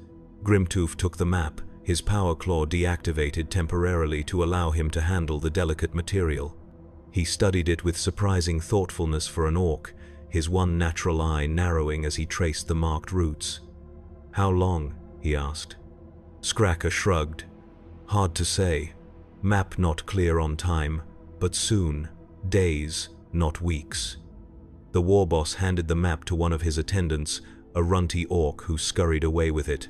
Grimtooth took the map, his power claw deactivated temporarily to allow him to handle the delicate material. He studied it with surprising thoughtfulness for an orc, his one natural eye narrowing as he traced the marked routes. "How long?" he asked. Skraka shrugged. "Hard to say. Map not clear on time, but soon. Days, not weeks." The Warboss handed the map to one of his attendants, a runty orc who scurried away with it.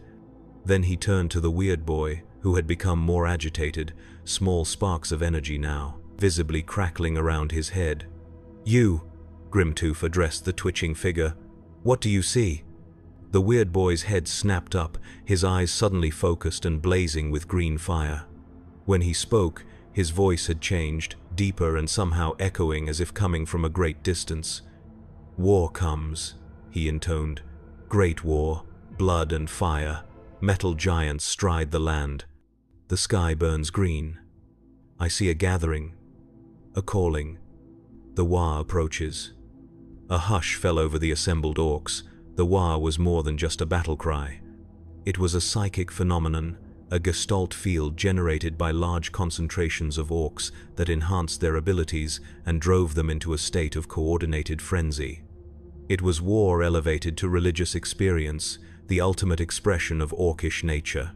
Then he turned to the weird boy, who had become more agitated, small sparks of energy now, visibly crackling around his head. "You," Grimtooth addressed the twitching figure. "What do you see?" The weird boy's head snapped up, his eyes suddenly focused and blazing with green fire. When he spoke, his voice had changed, deeper and somehow echoing as if coming from a great distance. "War comes," he intoned. "Great war, blood and fire. Metal giants stride the land. The sky burns green. I see a gathering, a calling. The Waaagh approaches." A hush fell over the assembled orcs. The Waaagh was more than just a battle cry. It was a psychic phenomenon, a gestalt field generated by large concentrations of orcs that enhanced their abilities and drove them into a state of coordinated frenzy. It was war elevated to religious experience, the ultimate expression of orcish nature.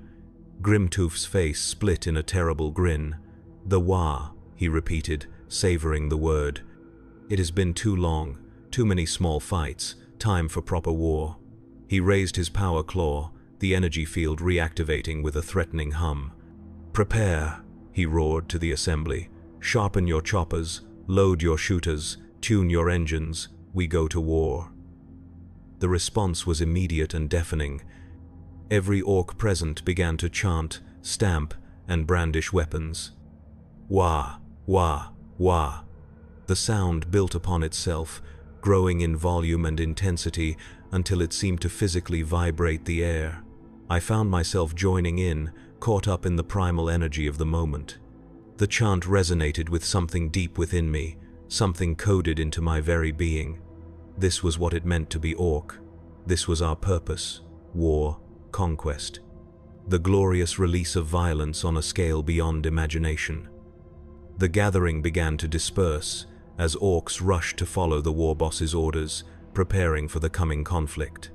Grimtooth's face split in a terrible grin. "The Waaagh," he repeated, savoring the word. "It has been too long, too many small fights, time for proper war." He raised his power claw, the energy field reactivating with a threatening hum. "Prepare," he roared to the assembly. "Sharpen your choppers, load your shooters, tune your engines, we go to war." The response was immediate and deafening. Every orc present began to chant, stamp, and brandish weapons. "Waaagh, waaagh, waaagh." The sound built upon itself, growing in volume and intensity until it seemed to physically vibrate the air. I found myself joining in, caught up in the primal energy of the moment. The chant resonated with something deep within me, something coded into my very being. This was what it meant to be orc. This was our purpose: war, conquest. The glorious release of violence on a scale beyond imagination. The gathering began to disperse as orcs rushed to follow the Warboss's orders, preparing for the coming conflict.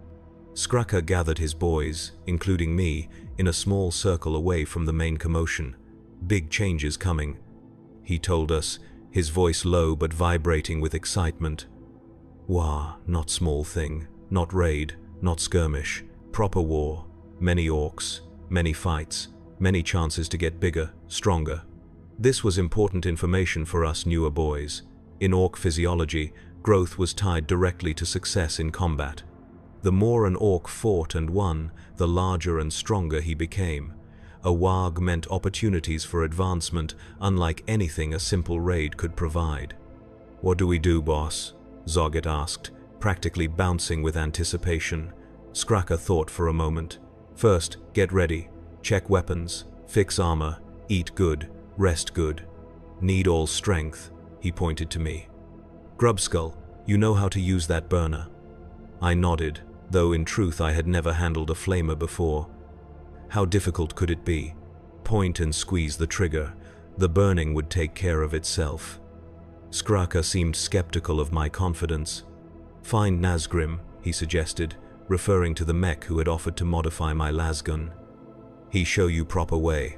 Skrakka gathered his boys, including me, in a small circle away from the main commotion. "Big changes coming," he told us, his voice low but vibrating with excitement. "Waaagh, not small thing, not raid, not skirmish, proper war. Many orcs, many fights, many chances to get bigger, stronger." This was important information for us newer boys. In orc physiology, growth was tied directly to success in combat. The more an orc fought and won, the larger and stronger he became. A Waaagh meant opportunities for advancement unlike anything a simple raid could provide. "What do we do, boss?" Zoggett asked, practically bouncing with anticipation. Skrakka thought for a moment. "First, get ready. Check weapons. Fix armor. Eat good. Rest good. Need all strength," he pointed to me. "Grubskull, you know how to use that burner?" I nodded, though in truth I had never handled a flamer before. How difficult could it be? Point and squeeze the trigger. The burning would take care of itself. Skrakka seemed skeptical of my confidence. "Find Nazgrim," he suggested, referring to the mech who had offered to modify my lasgun. "He show you proper way.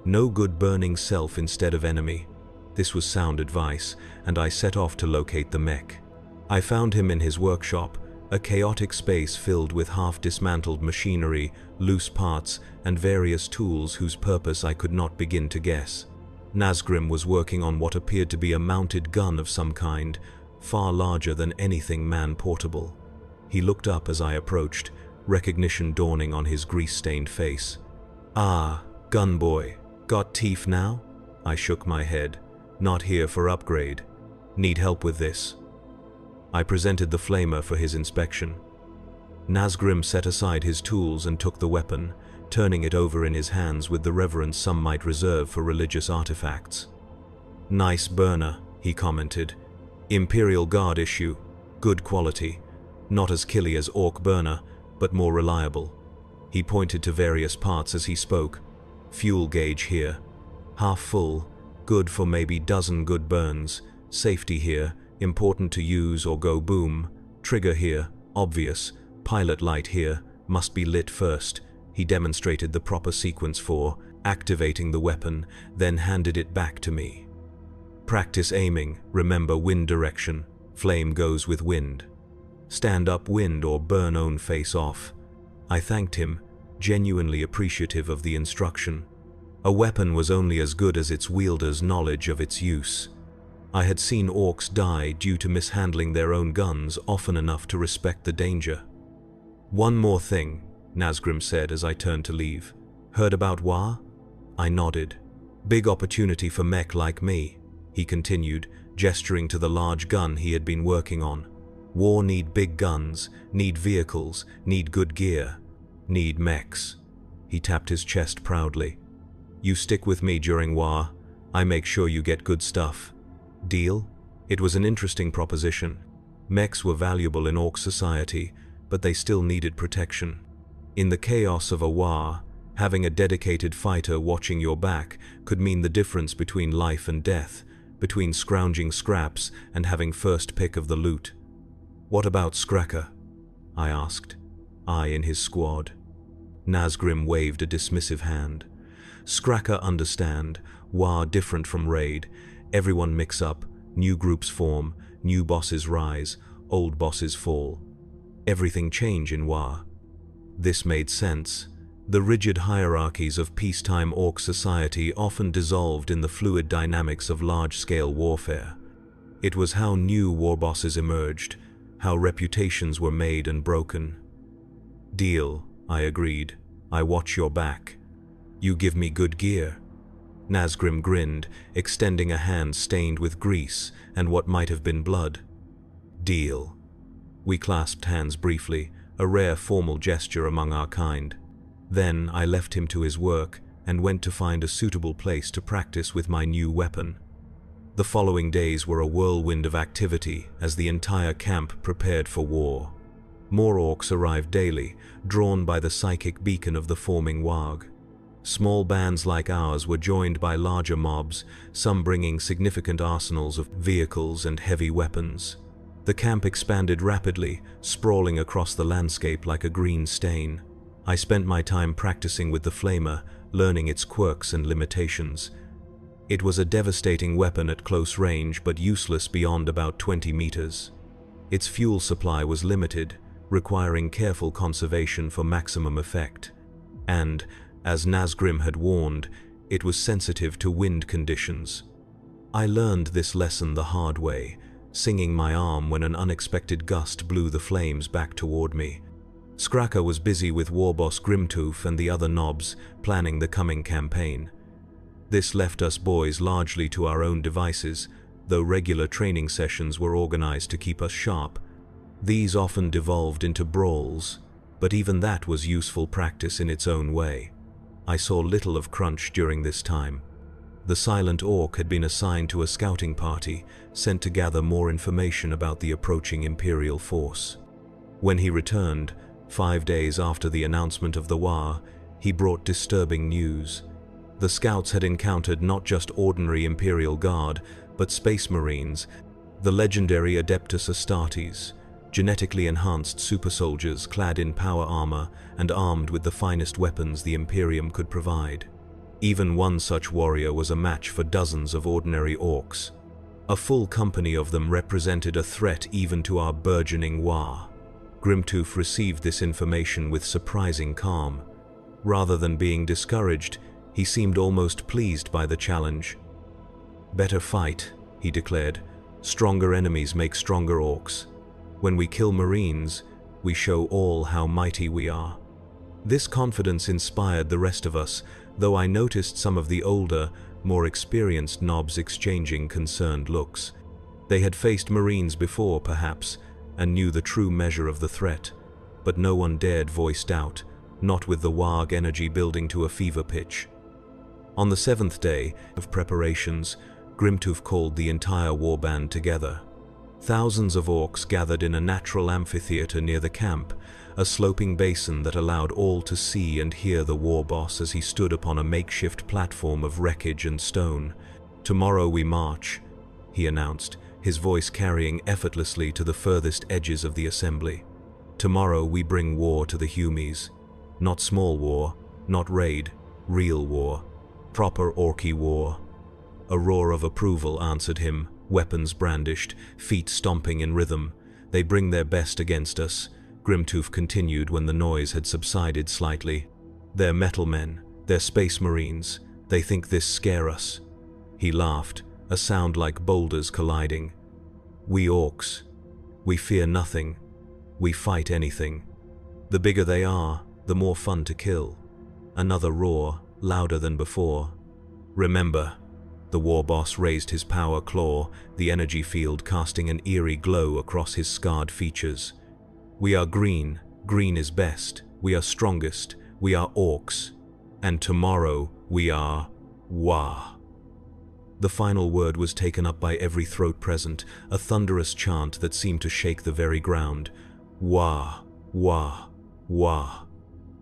No good burning self instead of enemy." This was sound advice, and I set off to locate the mech. I found him in his workshop, a chaotic space filled with half-dismantled machinery, loose parts, and various tools whose purpose I could not begin to guess. Nazgrim was working on what appeared to be a mounted gun of some kind, far larger than anything man-portable. He looked up as I approached, recognition dawning on his grease-stained face. "Ah, gun boy. Got teeth now?" I shook my head. "Not here for upgrade. Need help with this." I presented the flamer for his inspection. Nazgrim set aside his tools and took the weapon, turning it over in his hands with the reverence some might reserve for religious artifacts. "Nice burner," he commented. "Imperial Guard issue. Good quality. Not as killy as Orc burner, but more reliable." He pointed to various parts as he spoke. "Fuel gauge here. Half full. Good for maybe dozen good burns. Safety here. Important to use or go boom. Trigger here. Obvious. Pilot light here. Must be lit first." He demonstrated the proper sequence for activating the weapon, then handed it back to me. "Practice aiming. Remember wind direction. Flame goes with wind. Stand up wind or burn own face off." I thanked him, genuinely appreciative of the instruction. A weapon was only as good as its wielder's knowledge of its use. I had seen orcs die due to mishandling their own guns often enough to respect the danger. "One more thing," Nazgrim said as I turned to leave. "Heard about Waaagh?" I nodded. "Big opportunity for mech like me," he continued, gesturing to the large gun he had been working on. "War need big guns, need vehicles, need good gear, need mechs." He tapped his chest proudly. "You stick with me during Waaagh, I make sure you get good stuff. Deal?" It was an interesting proposition. Mechs were valuable in Orc society, but they still needed protection. In the chaos of a Waaagh, Having a dedicated fighter watching your back could mean the difference between life and death, between scrounging scraps and having first pick of the loot. "What about Skraka?" I asked. "I in his squad." Nazgrim waved a dismissive hand. "Skraka understand. Waaagh different from raid. Everyone mix up, new groups form, new bosses rise, old bosses fall. Everything change in Waaagh." This made sense. The rigid hierarchies of peacetime Orc society often dissolved in the fluid dynamics of large-scale warfare. It was how new warbosses emerged, how reputations were made and broken. "Deal," I agreed. "I watch your back. You give me good gear." Nazgrim grinned, extending a hand stained with grease and what might have been blood. "Deal." We clasped hands briefly, a rare formal gesture among our kind. Then I left him to his work and went to find a suitable place to practice with my new weapon. The following days were a whirlwind of activity as the entire camp prepared for war. More Orcs arrived daily, drawn by the psychic beacon of the forming Waaagh. Small bands like ours were joined by larger mobs, some bringing significant arsenals of vehicles and heavy weapons. The camp expanded rapidly, sprawling across the landscape like a green stain. I spent my time practicing with the flamer, learning its quirks and limitations. It was a devastating weapon at close range, but useless beyond about 20 meters. Its fuel supply was limited, requiring careful conservation for maximum effect. And, as Nazgrim had warned, it was sensitive to wind conditions. I learned this lesson the hard way, singing my arm when an unexpected gust blew the flames back toward me. Skraka was busy with Warboss Grimtooth and the other knobs, planning the coming campaign. This left us boys largely to our own devices, though regular training sessions were organized to keep us sharp. These often devolved into brawls, but even that was useful practice in its own way. I saw little of Crunch during this time. The silent Orc had been assigned to a scouting party, sent to gather more information about the approaching Imperial force. When he returned, 5 days after the announcement of the Waaagh, he brought disturbing news. The scouts had encountered not just ordinary Imperial Guard, but Space Marines, the legendary Adeptus Astartes, genetically enhanced super soldiers clad in power armor and armed with the finest weapons the Imperium could provide. Even one such warrior was a match for dozens of ordinary Orcs. A full company of them represented a threat even to our burgeoning Waaagh. Grimtooth received this information with surprising calm. Rather than being discouraged, he seemed almost pleased by the challenge. "Better fight," he declared. "Stronger enemies make stronger Orcs. When we kill Marines, we show all how mighty we are." This confidence inspired the rest of us, though I noticed some of the older, more experienced knobs exchanging concerned looks. They had faced Marines before, perhaps, and knew the true measure of the threat, but no one dared voice doubt, not with the Waaagh energy building to a fever pitch. On the 7th day of preparations, Grimtooth called the entire warband together. Thousands of Orcs gathered in a natural amphitheater near the camp, a sloping basin that allowed all to see and hear the Warboss as he stood upon a makeshift platform of wreckage and stone. "Tomorrow we march," he announced, his voice carrying effortlessly to the furthest edges of the assembly. "Tomorrow we bring war to the Humies. Not small war, not raid, real war. Proper Orky war." A roar of approval answered him, weapons brandished, feet stomping in rhythm. "They bring their best against us," Grimtooth continued when the noise had subsided slightly. "They're metal men, they're space marines. They think this scare us." He laughed, a sound like boulders colliding. "We Orcs, we fear nothing. We fight anything. The bigger they are, the more fun to kill." Another roar, louder than before. "Remember," the Warboss raised his power claw, the energy field casting an eerie glow across his scarred features. "We are green. Green is best. We are strongest. We are Orcs. And tomorrow we are Waaagh." The final word was taken up by every throat present, a thunderous chant that seemed to shake the very ground. "Waaagh, Waaagh, Waaagh."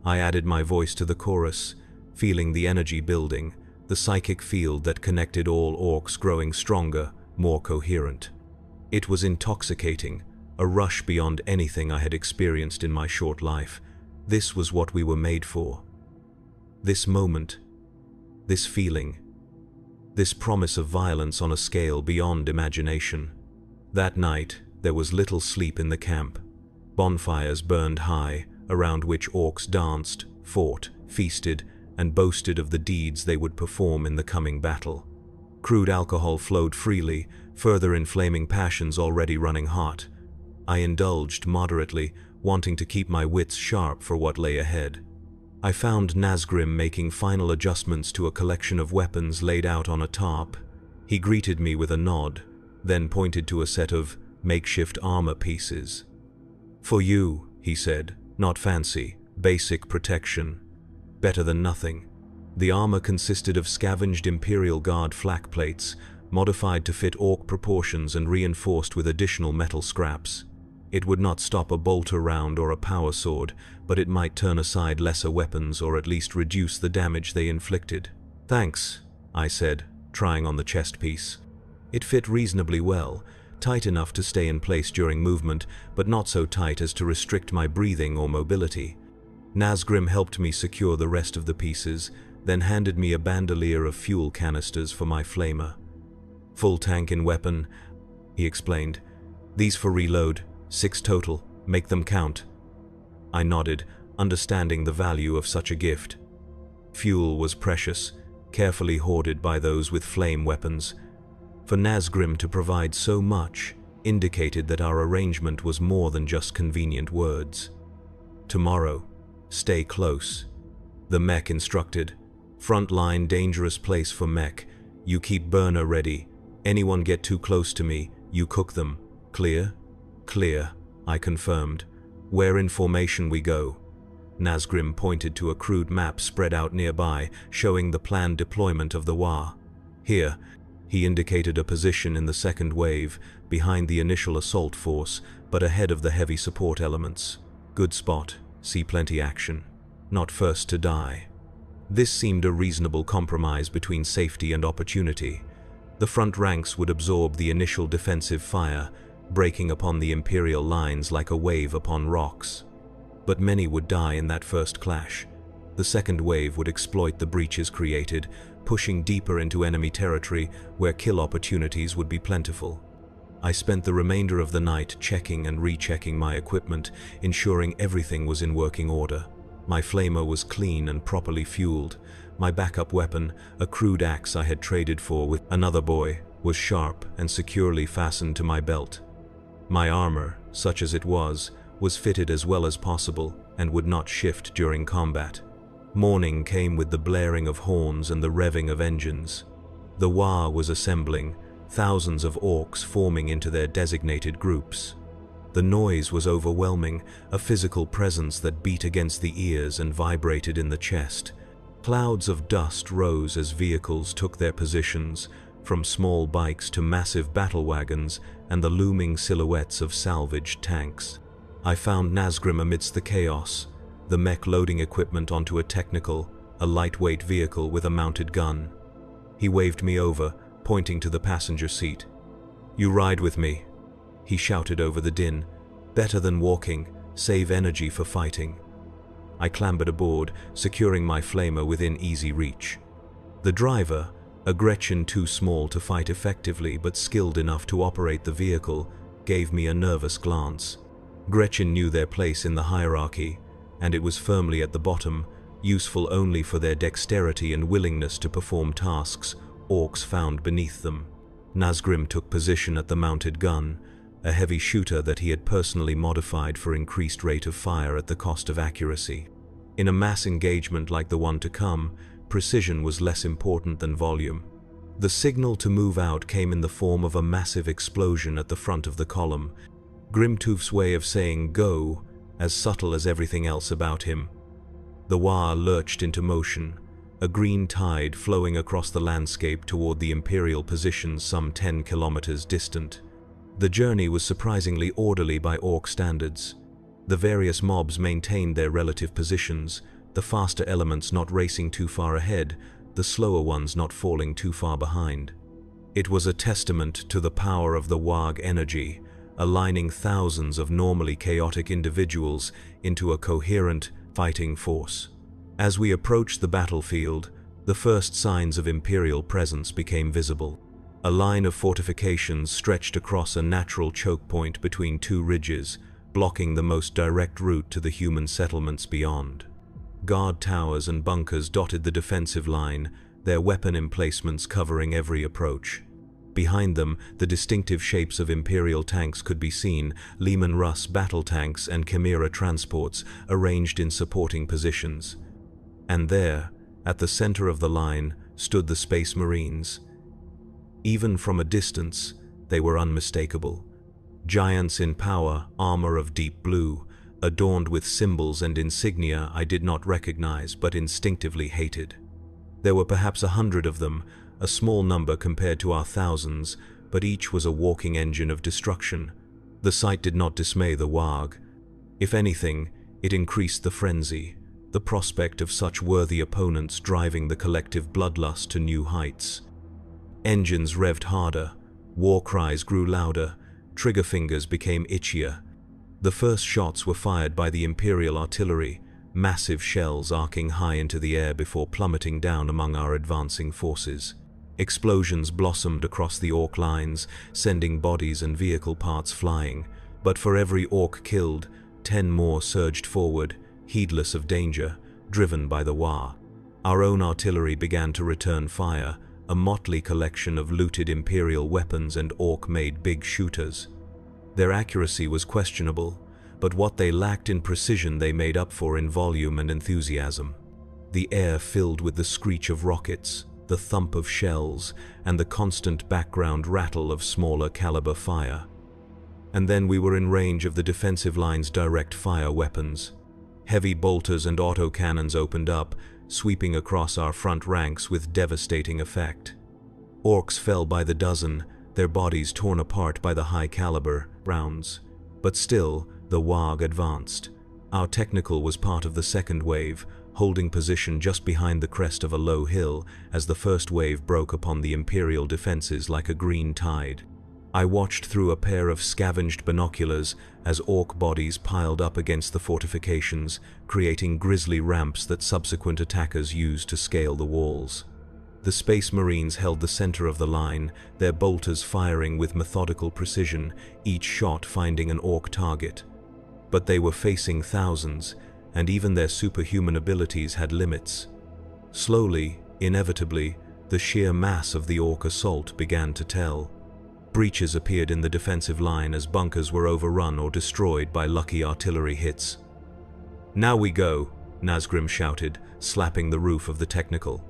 I added my voice to the chorus, feeling the energy building, the psychic field that connected all orcs growing stronger, more coherent. It was intoxicating, a rush beyond anything I had experienced in my short life. This was what we were made for. This moment, this feeling, this promise of violence on a scale beyond imagination. That night, there was little sleep in the camp. Bonfires burned high, around which orcs danced, fought, feasted, and boasted of the deeds they would perform in the coming battle. Crude alcohol flowed freely, further inflaming passions already running hot. I indulged moderately, wanting to keep my wits sharp for what lay ahead. I found Nazgrim making final adjustments to a collection of weapons laid out on a tarp. He greeted me with a nod, then pointed to a set of makeshift armor pieces. "For you," he said, "not fancy, basic protection. Better than nothing." The armor consisted of scavenged Imperial Guard flak plates, modified to fit orc proportions and reinforced with additional metal scraps. It would not stop a bolter round or a power sword, but it might turn aside lesser weapons or at least reduce the damage they inflicted. "Thanks," I said, trying on the chest piece. It fit reasonably well, tight enough to stay in place during movement, but not so tight as to restrict my breathing or mobility. Nazgrim helped me secure the rest of the pieces, then handed me a bandolier of fuel canisters for my flamer. "Full tank in weapon," he explained. "These for reload, 6 total, make them count." I nodded, understanding the value of such a gift. Fuel was precious, carefully hoarded by those with flame weapons. For Nazgrim to provide so much indicated that our arrangement was more than just convenient words. "Tomorrow, stay close," the mech instructed. "Front line, dangerous place for mech. You keep burner ready. Anyone get too close to me, you cook them. Clear?" "Clear," I confirmed. "Where in formation we go?" Nazgrim pointed to a crude map spread out nearby, showing the planned deployment of the Waaagh. "Here," he indicated a position in the second wave, behind the initial assault force, but ahead of the heavy support elements. "Good spot, see plenty action. Not first to die." This seemed a reasonable compromise between safety and opportunity. The front ranks would absorb the initial defensive fire, breaking upon the Imperial lines like a wave upon rocks. But many would die in that first clash. The second wave would exploit the breaches created, pushing deeper into enemy territory where kill opportunities would be plentiful. I spent the remainder of the night checking and rechecking my equipment, ensuring everything was in working order. My flamer was clean and properly fueled. My backup weapon, a crude axe I had traded for with another boy, was sharp and securely fastened to my belt. My armor, such as it was fitted as well as possible and would not shift during combat. Morning came with the blaring of horns and the revving of engines. The Waaagh was assembling, thousands of orcs forming into their designated groups. The noise was overwhelming, a physical presence that beat against the ears and vibrated in the chest. Clouds of dust rose as vehicles took their positions, from small bikes to massive battle wagons and the looming silhouettes of salvaged tanks. I found Nazgrim amidst the chaos, the mech loading equipment onto a lightweight vehicle with a mounted gun. He waved me over, pointing to the passenger seat. "You ride with me," he shouted over the din. "Better than walking, save energy for fighting." I clambered aboard, securing my flamer within easy reach. The driver, a Gretchen too small to fight effectively but skilled enough to operate the vehicle, gave me a nervous glance. Gretchen knew their place in the hierarchy, and it was firmly at the bottom, useful only for their dexterity and willingness to perform tasks orcs found beneath them. Nazgrim took position at the mounted gun, a heavy shooter that he had personally modified for increased rate of fire at the cost of accuracy. In a mass engagement like the one to come, precision was less important than volume. The signal to move out came in the form of a massive explosion at the front of the column, Grimtooth's way of saying "go," as subtle as everything else about him. The Waaagh lurched into motion, a green tide flowing across the landscape toward the Imperial positions some 10 kilometers distant. The journey was surprisingly orderly by Orc standards. The various mobs maintained their relative positions, the faster elements not racing too far ahead, the slower ones not falling too far behind. It was a testament to the power of the Waaagh energy, aligning thousands of normally chaotic individuals into a coherent, fighting force. As we approached the battlefield, the first signs of Imperial presence became visible. A line of fortifications stretched across a natural choke point between two ridges, blocking the most direct route to the human settlements beyond. Guard towers and bunkers dotted the defensive line, their weapon emplacements covering every approach. Behind them, the distinctive shapes of Imperial tanks could be seen, Lehman Russ battle tanks and Chimera transports arranged in supporting positions. And there, at the center of the line, stood the Space Marines. Even from a distance, they were unmistakable. Giants in power, armor of deep blue, adorned with symbols and insignia I did not recognize but instinctively hated. There were perhaps 100 of them, a small number compared to our thousands, but each was a walking engine of destruction. The sight did not dismay the Waaagh. If anything, it increased the frenzy, the prospect of such worthy opponents driving the collective bloodlust to new heights. Engines revved harder, war cries grew louder, trigger fingers became itchier. The first shots were fired by the Imperial artillery, massive shells arcing high into the air before plummeting down among our advancing forces. Explosions blossomed across the Ork lines, sending bodies and vehicle parts flying, but for every Ork killed, 10 more surged forward, heedless of danger, driven by the Waaagh. Our own artillery began to return fire, a motley collection of looted Imperial weapons and Ork-made big shooters. Their accuracy was questionable, but what they lacked in precision they made up for in volume and enthusiasm. The air filled with the screech of rockets, the thump of shells, and the constant background rattle of smaller caliber fire. And then we were in range of the defensive line's direct fire weapons. Heavy bolters and autocannons opened up, sweeping across our front ranks with devastating effect. Orks fell by the dozen, their bodies torn apart by the high-caliber rounds. But still, the Waaagh advanced. Our technical was part of the second wave, holding position just behind the crest of a low hill as the first wave broke upon the Imperial defenses like a green tide. I watched through a pair of scavenged binoculars as Ork bodies piled up against the fortifications, creating grisly ramps that subsequent attackers used to scale the walls. The Space Marines held the center of the line, their bolters firing with methodical precision, each shot finding an Ork target. But they were facing thousands, and even their superhuman abilities had limits. Slowly, inevitably, the sheer mass of the Ork assault began to tell. Breaches appeared in the defensive line as bunkers were overrun or destroyed by lucky artillery hits. "Now we go," Nazgrim shouted, slapping the roof of the technical.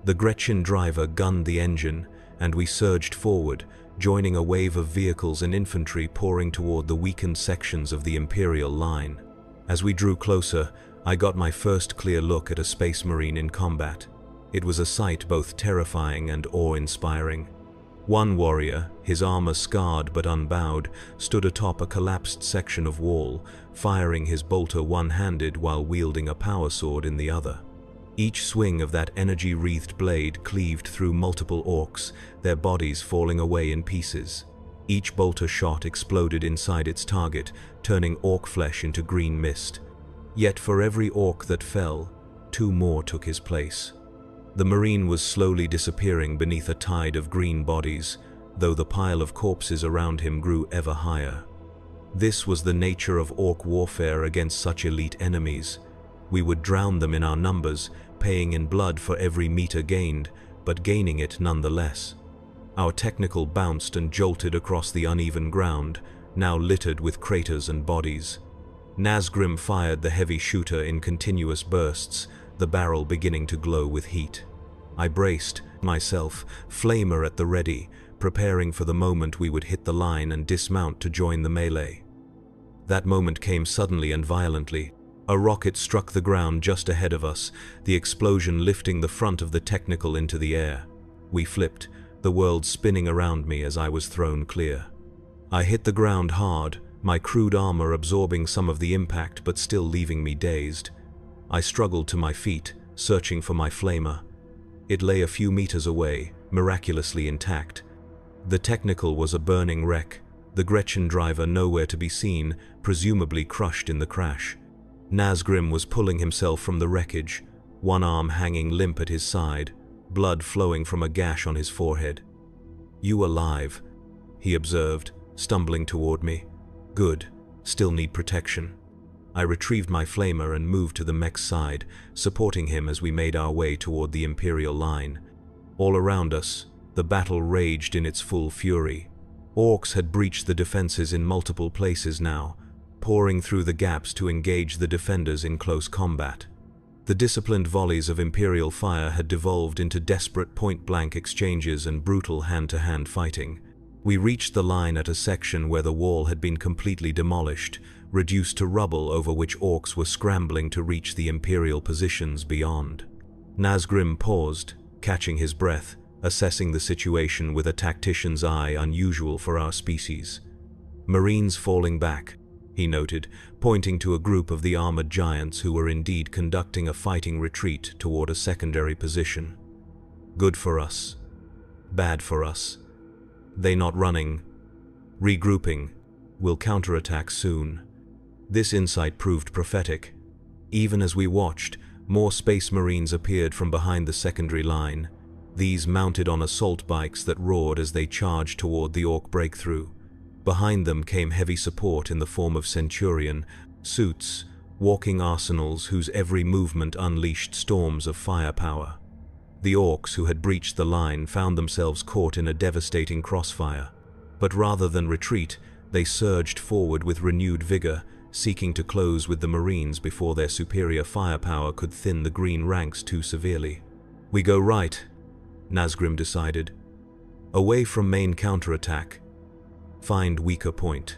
The Gretchen driver gunned the engine, and we surged forward, joining a wave of vehicles and infantry pouring toward the weakened sections of the Imperial line. As we drew closer, I got my first clear look at a Space Marine in combat. It was a sight both terrifying and awe-inspiring. One warrior, his armor scarred but unbowed, stood atop a collapsed section of wall, firing his bolter one-handed while wielding a power sword in the other. Each swing of that energy-wreathed blade cleaved through multiple Orks, their bodies falling away in pieces. Each bolter shot exploded inside its target, turning Ork flesh into green mist. Yet for every Ork that fell, 2 more took his place. The Marine was slowly disappearing beneath a tide of green bodies, though the pile of corpses around him grew ever higher. This was the nature of Ork warfare against such elite enemies. We would drown them in our numbers, paying in blood for every meter gained, but gaining it nonetheless. Our technical bounced and jolted across the uneven ground, now littered with craters and bodies. Nazgrim fired the heavy shooter in continuous bursts, the barrel beginning to glow with heat. I braced myself, flamer at the ready, preparing for the moment we would hit the line and dismount to join the melee. That moment came suddenly and violently. A rocket struck the ground just ahead of us, the explosion lifting the front of the technical into the air. We flipped, the world spinning around me as I was thrown clear. I hit the ground hard, my crude armor absorbing some of the impact but still leaving me dazed. I struggled to my feet, searching for my flamer. It lay a few meters away, miraculously intact. The technical was a burning wreck, the Gretchen driver nowhere to be seen, presumably crushed in the crash. Nazgrim was pulling himself from the wreckage, one arm hanging limp at his side, blood flowing from a gash on his forehead. "You alive," he observed, stumbling toward me. "Good, still need protection." I retrieved my flamer and moved to the mech's side, supporting him as we made our way toward the Imperial line. All around us, the battle raged in its full fury. Orks had breached the defenses in multiple places now, pouring through the gaps to engage the defenders in close combat. The disciplined volleys of Imperial fire had devolved into desperate point-blank exchanges and brutal hand-to-hand fighting. We reached the line at a section where the wall had been completely demolished, reduced to rubble over which Orks were scrambling to reach the Imperial positions beyond. Nazgrim paused, catching his breath, assessing the situation with a tactician's eye unusual for our species. "Marines falling back," he noted, pointing to a group of the armored giants who were indeed conducting a fighting retreat toward a secondary position. "Good for us. Bad for us. They not running. Regrouping. We'll counterattack soon." This insight proved prophetic. Even as we watched, more Space Marines appeared from behind the secondary line, these mounted on assault bikes that roared as they charged toward the Ork breakthrough. Behind them came heavy support in the form of Centurion, suits, walking arsenals whose every movement unleashed storms of firepower. The Orks who had breached the line found themselves caught in a devastating crossfire, but rather than retreat, they surged forward with renewed vigor, seeking to close with the Marines before their superior firepower could thin the green ranks too severely. "We go right," Nazgrim decided. "Away from main counterattack. Find weaker point.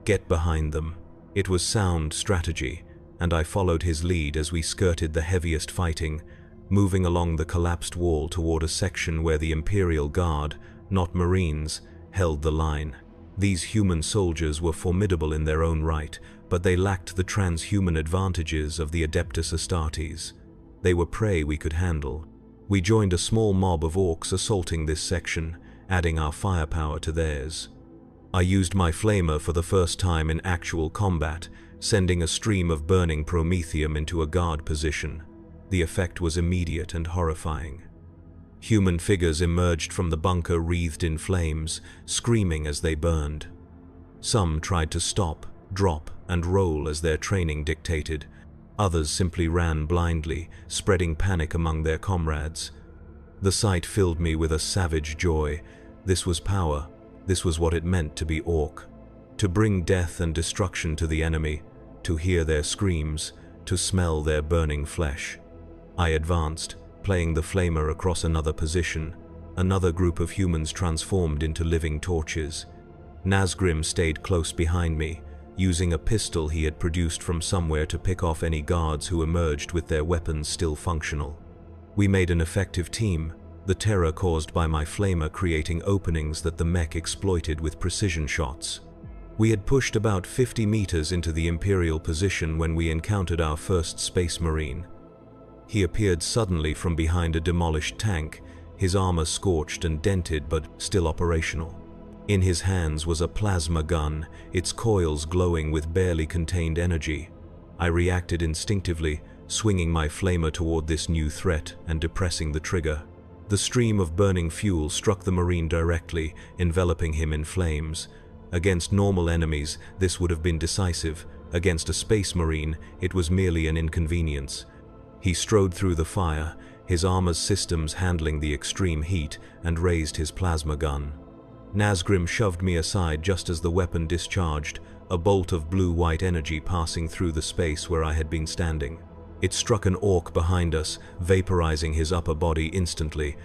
Get behind them." It was sound strategy, and I followed his lead as we skirted the heaviest fighting, moving along the collapsed wall toward a section where the Imperial Guard, not Marines, held the line. These human soldiers were formidable in their own right, but they lacked the transhuman advantages of the Adeptus Astartes. They were prey we could handle. We joined a small mob of Orks assaulting this section, adding our firepower to theirs. I used my flamer for the first time in actual combat, sending a stream of burning promethium into a guard position. The effect was immediate and horrifying. Human figures emerged from the bunker wreathed in flames, screaming as they burned. Some tried to stop, drop, and roll as their training dictated. Others simply ran blindly, spreading panic among their comrades. The sight filled me with a savage joy. This was power. This was what it meant to be Ork. To bring death and destruction to the enemy, to hear their screams, to smell their burning flesh. I advanced, playing the flamer across another position. Another group of humans transformed into living torches. Nazgrim stayed close behind me, using a pistol he had produced from somewhere to pick off any guards who emerged with their weapons still functional. We made an effective team, the terror caused by my flamer creating openings that the mech exploited with precision shots. We had pushed about 50 meters into the Imperial position when we encountered our first Space Marine. He appeared suddenly from behind a demolished tank, his armor scorched and dented but still operational. In his hands was a plasma gun, its coils glowing with barely contained energy. I reacted instinctively, swinging my flamer toward this new threat and depressing the trigger. The stream of burning fuel struck the Marine directly, enveloping him in flames. Against normal enemies, this would have been decisive. Against a Space Marine, it was merely an inconvenience. He strode through the fire, his armor's systems handling the extreme heat, and raised his plasma gun. Nazgrim shoved me aside just as the weapon discharged, a bolt of blue-white energy passing through the space where I had been standing. It struck an Ork behind us, vaporizing his upper body instantly.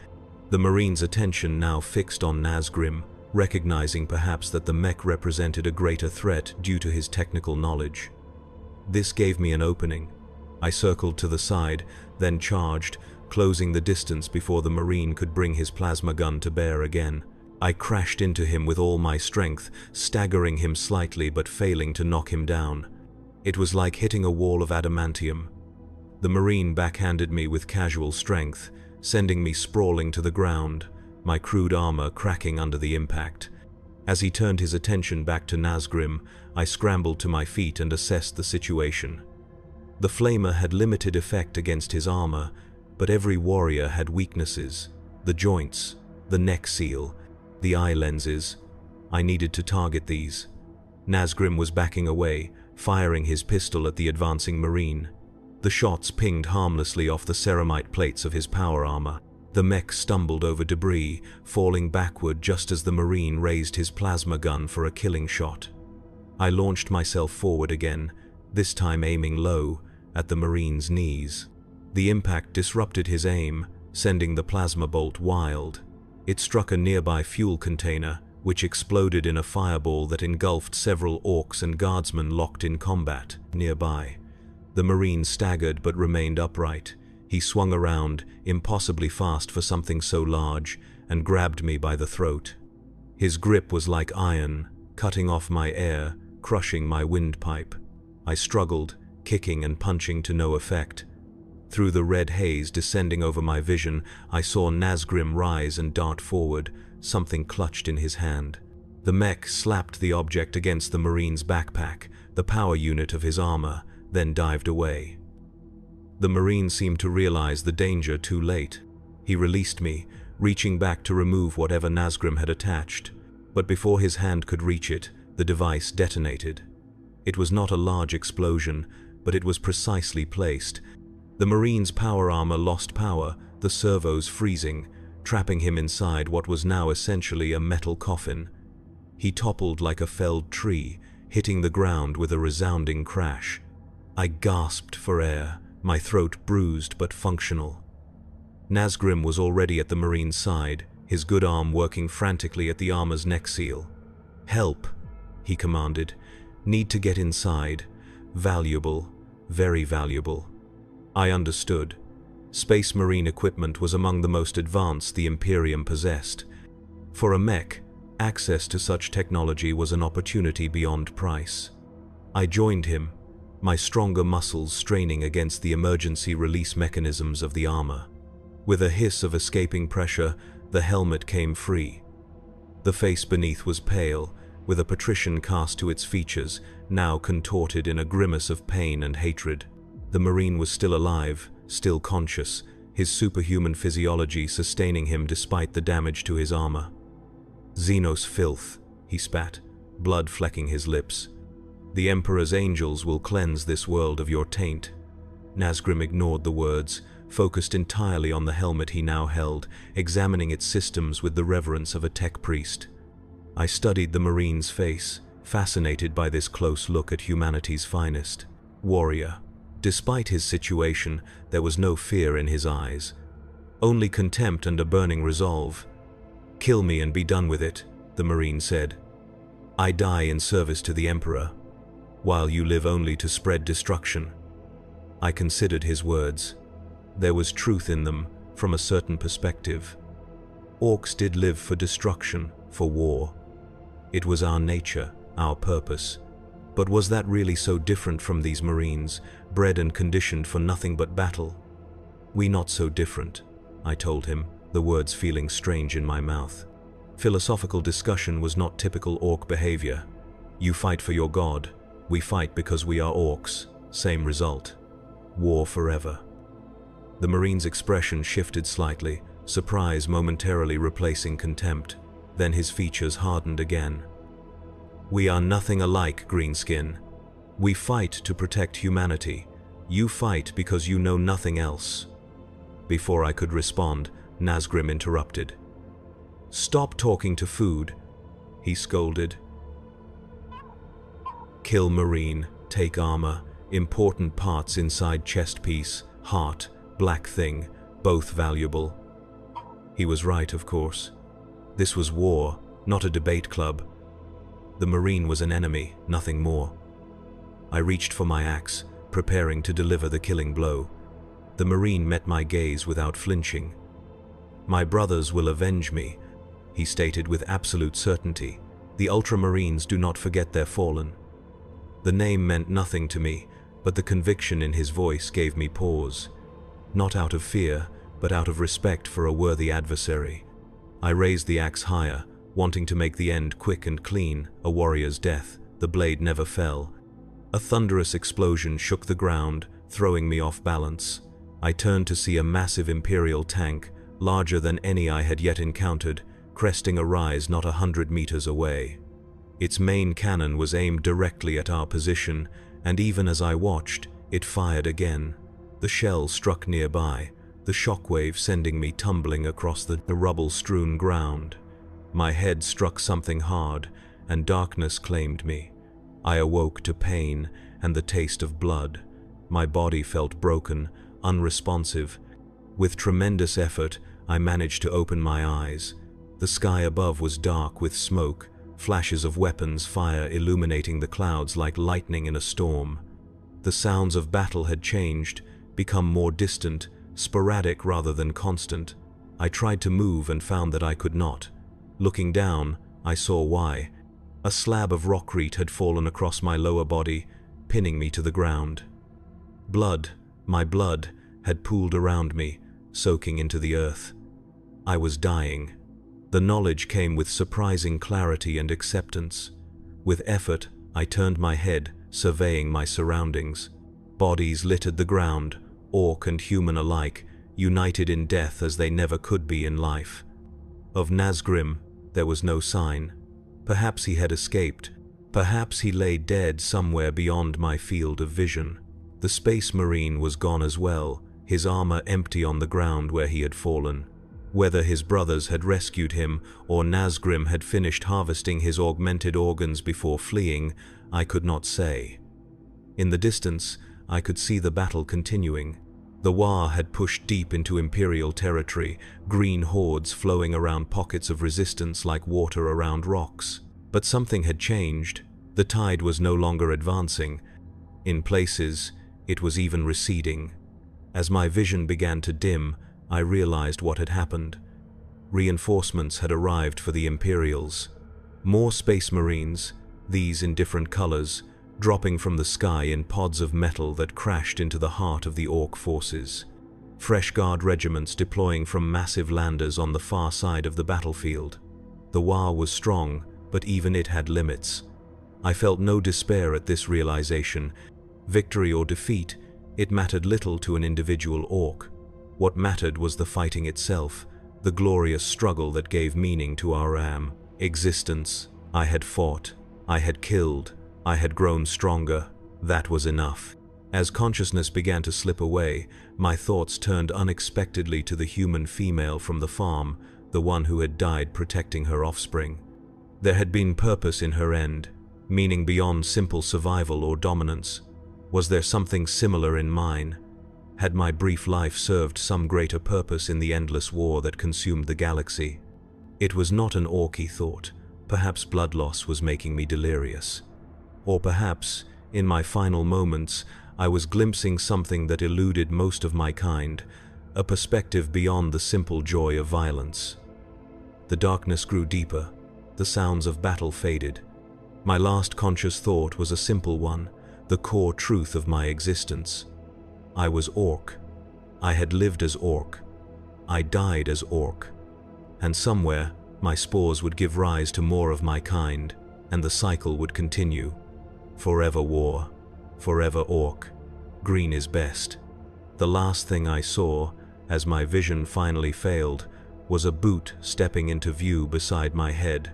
The Marine's attention now fixed on Nazgrim, recognizing perhaps that the mech represented a greater threat due to his technical knowledge. This gave me an opening. I circled to the side, then charged, closing the distance before the Marine could bring his plasma gun to bear again. I crashed into him with all my strength, staggering him slightly but failing to knock him down. It was like hitting a wall of adamantium. The Marine backhanded me with casual strength, sending me sprawling to the ground, my crude armor cracking under the impact. As he turned his attention back to Nazgrim, I scrambled to my feet and assessed the situation. The flamer had limited effect against his armor, but every warrior had weaknesses. The joints, the neck seal, the eye lenses. I needed to target these. Nazgrim was backing away, firing his pistol at the advancing Marine. The shots pinged harmlessly off the ceramite plates of his power armor. The mech stumbled over debris, falling backward just as the Marine raised his plasma gun for a killing shot. I launched myself forward again, this time aiming low, at the Marine's knees. The impact disrupted his aim, sending the plasma bolt wild. It struck a nearby fuel container, which exploded in a fireball that engulfed several Orks and guardsmen locked in combat nearby. The Marine staggered but remained upright. He swung around, impossibly fast for something so large, and grabbed me by the throat. His grip was like iron, cutting off my air, crushing my windpipe. I struggled, kicking and punching to no effect. Through the red haze descending over my vision, I saw Nazgrim rise and dart forward, something clutched in his hand. The mech slapped the object against the Marine's backpack, the power unit of his armor, then dived away. The Marine seemed to realize the danger too late. He released me, reaching back to remove whatever Nazgrim had attached, but before his hand could reach it, the device detonated. It was not a large explosion, but it was precisely placed. The Marine's power armor lost power, the servos freezing, trapping him inside what was now essentially a metal coffin. He toppled like a felled tree, hitting the ground with a resounding crash. I gasped for air, my throat bruised but functional. Nazgrim was already at the Marine's side, his good arm working frantically at the armor's neck seal. "Help," he commanded. "Need to get inside. Valuable, very valuable." I understood. Space Marine equipment was among the most advanced the Imperium possessed. For a mech, access to such technology was an opportunity beyond price. I joined him, my stronger muscles straining against the emergency release mechanisms of the armor. With a hiss of escaping pressure, the helmet came free. The face beneath was pale, with a patrician cast to its features, now contorted in a grimace of pain and hatred. The Marine was still alive, still conscious, his superhuman physiology sustaining him despite the damage to his armor. "Xenos filth," he spat, blood flecking his lips. "The Emperor's angels will cleanse this world of your taint." Nazgrim ignored the words, focused entirely on the helmet he now held, examining its systems with the reverence of a tech priest. I studied the Marine's face, fascinated by this close look at humanity's finest. Warrior. Despite his situation, there was no fear in his eyes. Only contempt and a burning resolve. "Kill me and be done with it," the Marine said. "I die in service to the Emperor, while you live only to spread destruction." I considered his words. There was truth in them, from a certain perspective. Orks did live for destruction, for war. It was our nature, our purpose. But was that really so different from these Marines, bred and conditioned for nothing but battle? "We not so different," I told him, the words feeling strange in my mouth. Philosophical discussion was not typical Ork behavior. You fight for your god, we fight because we are Orks, same result. War forever. The Marine's expression shifted slightly, surprise momentarily replacing contempt. Then his features hardened again. "We are nothing alike, Greenskin. We fight to protect humanity. You fight because you know nothing else." Before I could respond, Nazgrim interrupted. "Stop talking to food," he scolded. "Kill Marine, take armor, important parts inside chest piece, heart, black thing, both valuable." He was right, of course. This was war, not a debate club. The Marine was an enemy, nothing more. I reached for my axe, preparing to deliver the killing blow. The Marine met my gaze without flinching. "My brothers will avenge me," he stated with absolute certainty. "The Ultramarines do not forget their fallen." The name meant nothing to me, but the conviction in his voice gave me pause. Not out of fear, but out of respect for a worthy adversary. I raised the axe higher, wanting to make the end quick and clean, a warrior's death. The blade never fell. A thunderous explosion shook the ground, throwing me off balance. I turned to see a massive Imperial tank, larger than any I had yet encountered, cresting a rise not 100 meters away. Its main cannon was aimed directly at our position, and even as I watched, it fired again. The shell struck nearby, the shockwave sending me tumbling across the rubble-strewn ground. My head struck something hard, and darkness claimed me. I awoke to pain and the taste of blood. My body felt broken, unresponsive. With tremendous effort, I managed to open my eyes. The sky above was dark with smoke, flashes of weapons fire illuminating the clouds like lightning in a storm. The sounds of battle had changed, become more distant, sporadic rather than constant. I tried to move and found that I could not. Looking down, I saw why. A slab of rockreet had fallen across my lower body, pinning me to the ground. Blood, my blood, had pooled around me, soaking into the earth. I was dying. The knowledge came with surprising clarity and acceptance. With effort, I turned my head, surveying my surroundings. Bodies littered the ground, orc and human alike, united in death as they never could be in life. Of Nazgrim, there was no sign. Perhaps he had escaped. Perhaps he lay dead somewhere beyond my field of vision. The Space Marine was gone as well, his armor empty on the ground where he had fallen. Whether his brothers had rescued him or Nazgrim had finished harvesting his augmented organs before fleeing, I could not say. In the distance, I could see the battle continuing. The Waaagh had pushed deep into Imperial territory, green hordes flowing around pockets of resistance like water around rocks. But something had changed. The tide was no longer advancing. In places, it was even receding. As my vision began to dim, I realized what had happened. Reinforcements had arrived for the Imperials. More Space Marines, these in different colors, dropping from the sky in pods of metal that crashed into the heart of the Orc forces. Fresh Guard regiments deploying from massive landers on the far side of the battlefield. The Waaagh was strong, but even it had limits. I felt no despair at this realization. Victory or defeat, it mattered little to an individual Orc. What mattered was the fighting itself, the glorious struggle that gave meaning to our existence. I had fought, I had killed, I had grown stronger. That was enough. As consciousness began to slip away, my thoughts turned unexpectedly to the human female from the farm, the one who had died protecting her offspring. There had been purpose in her end, meaning beyond simple survival or dominance. Was there something similar in mine? Had my brief life served some greater purpose in the endless war that consumed the galaxy? It was not an Orky thought. Perhaps blood loss was making me delirious. Or perhaps, in my final moments, I was glimpsing something that eluded most of my kind, a perspective beyond the simple joy of violence. The darkness grew deeper. The sounds of battle faded. My last conscious thought was a simple one, the core truth of my existence. I was Orc. I had lived as Orc. I died as Orc. And somewhere, my spores would give rise to more of my kind, and the cycle would continue. Forever war. Forever Orc. Green is best. The last thing I saw, as my vision finally failed, was a boot stepping into view beside my head.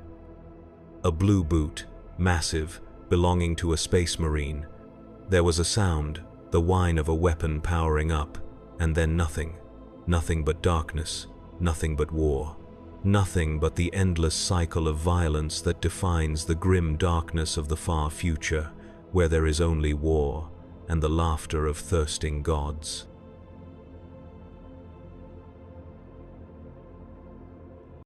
A blue boot, massive, belonging to a Space Marine. There was a sound, the whine of a weapon powering up, and then nothing. Nothing but darkness, nothing but war. Nothing but the endless cycle of violence that defines the grim darkness of the far future, where there is only war and the laughter of thirsting gods.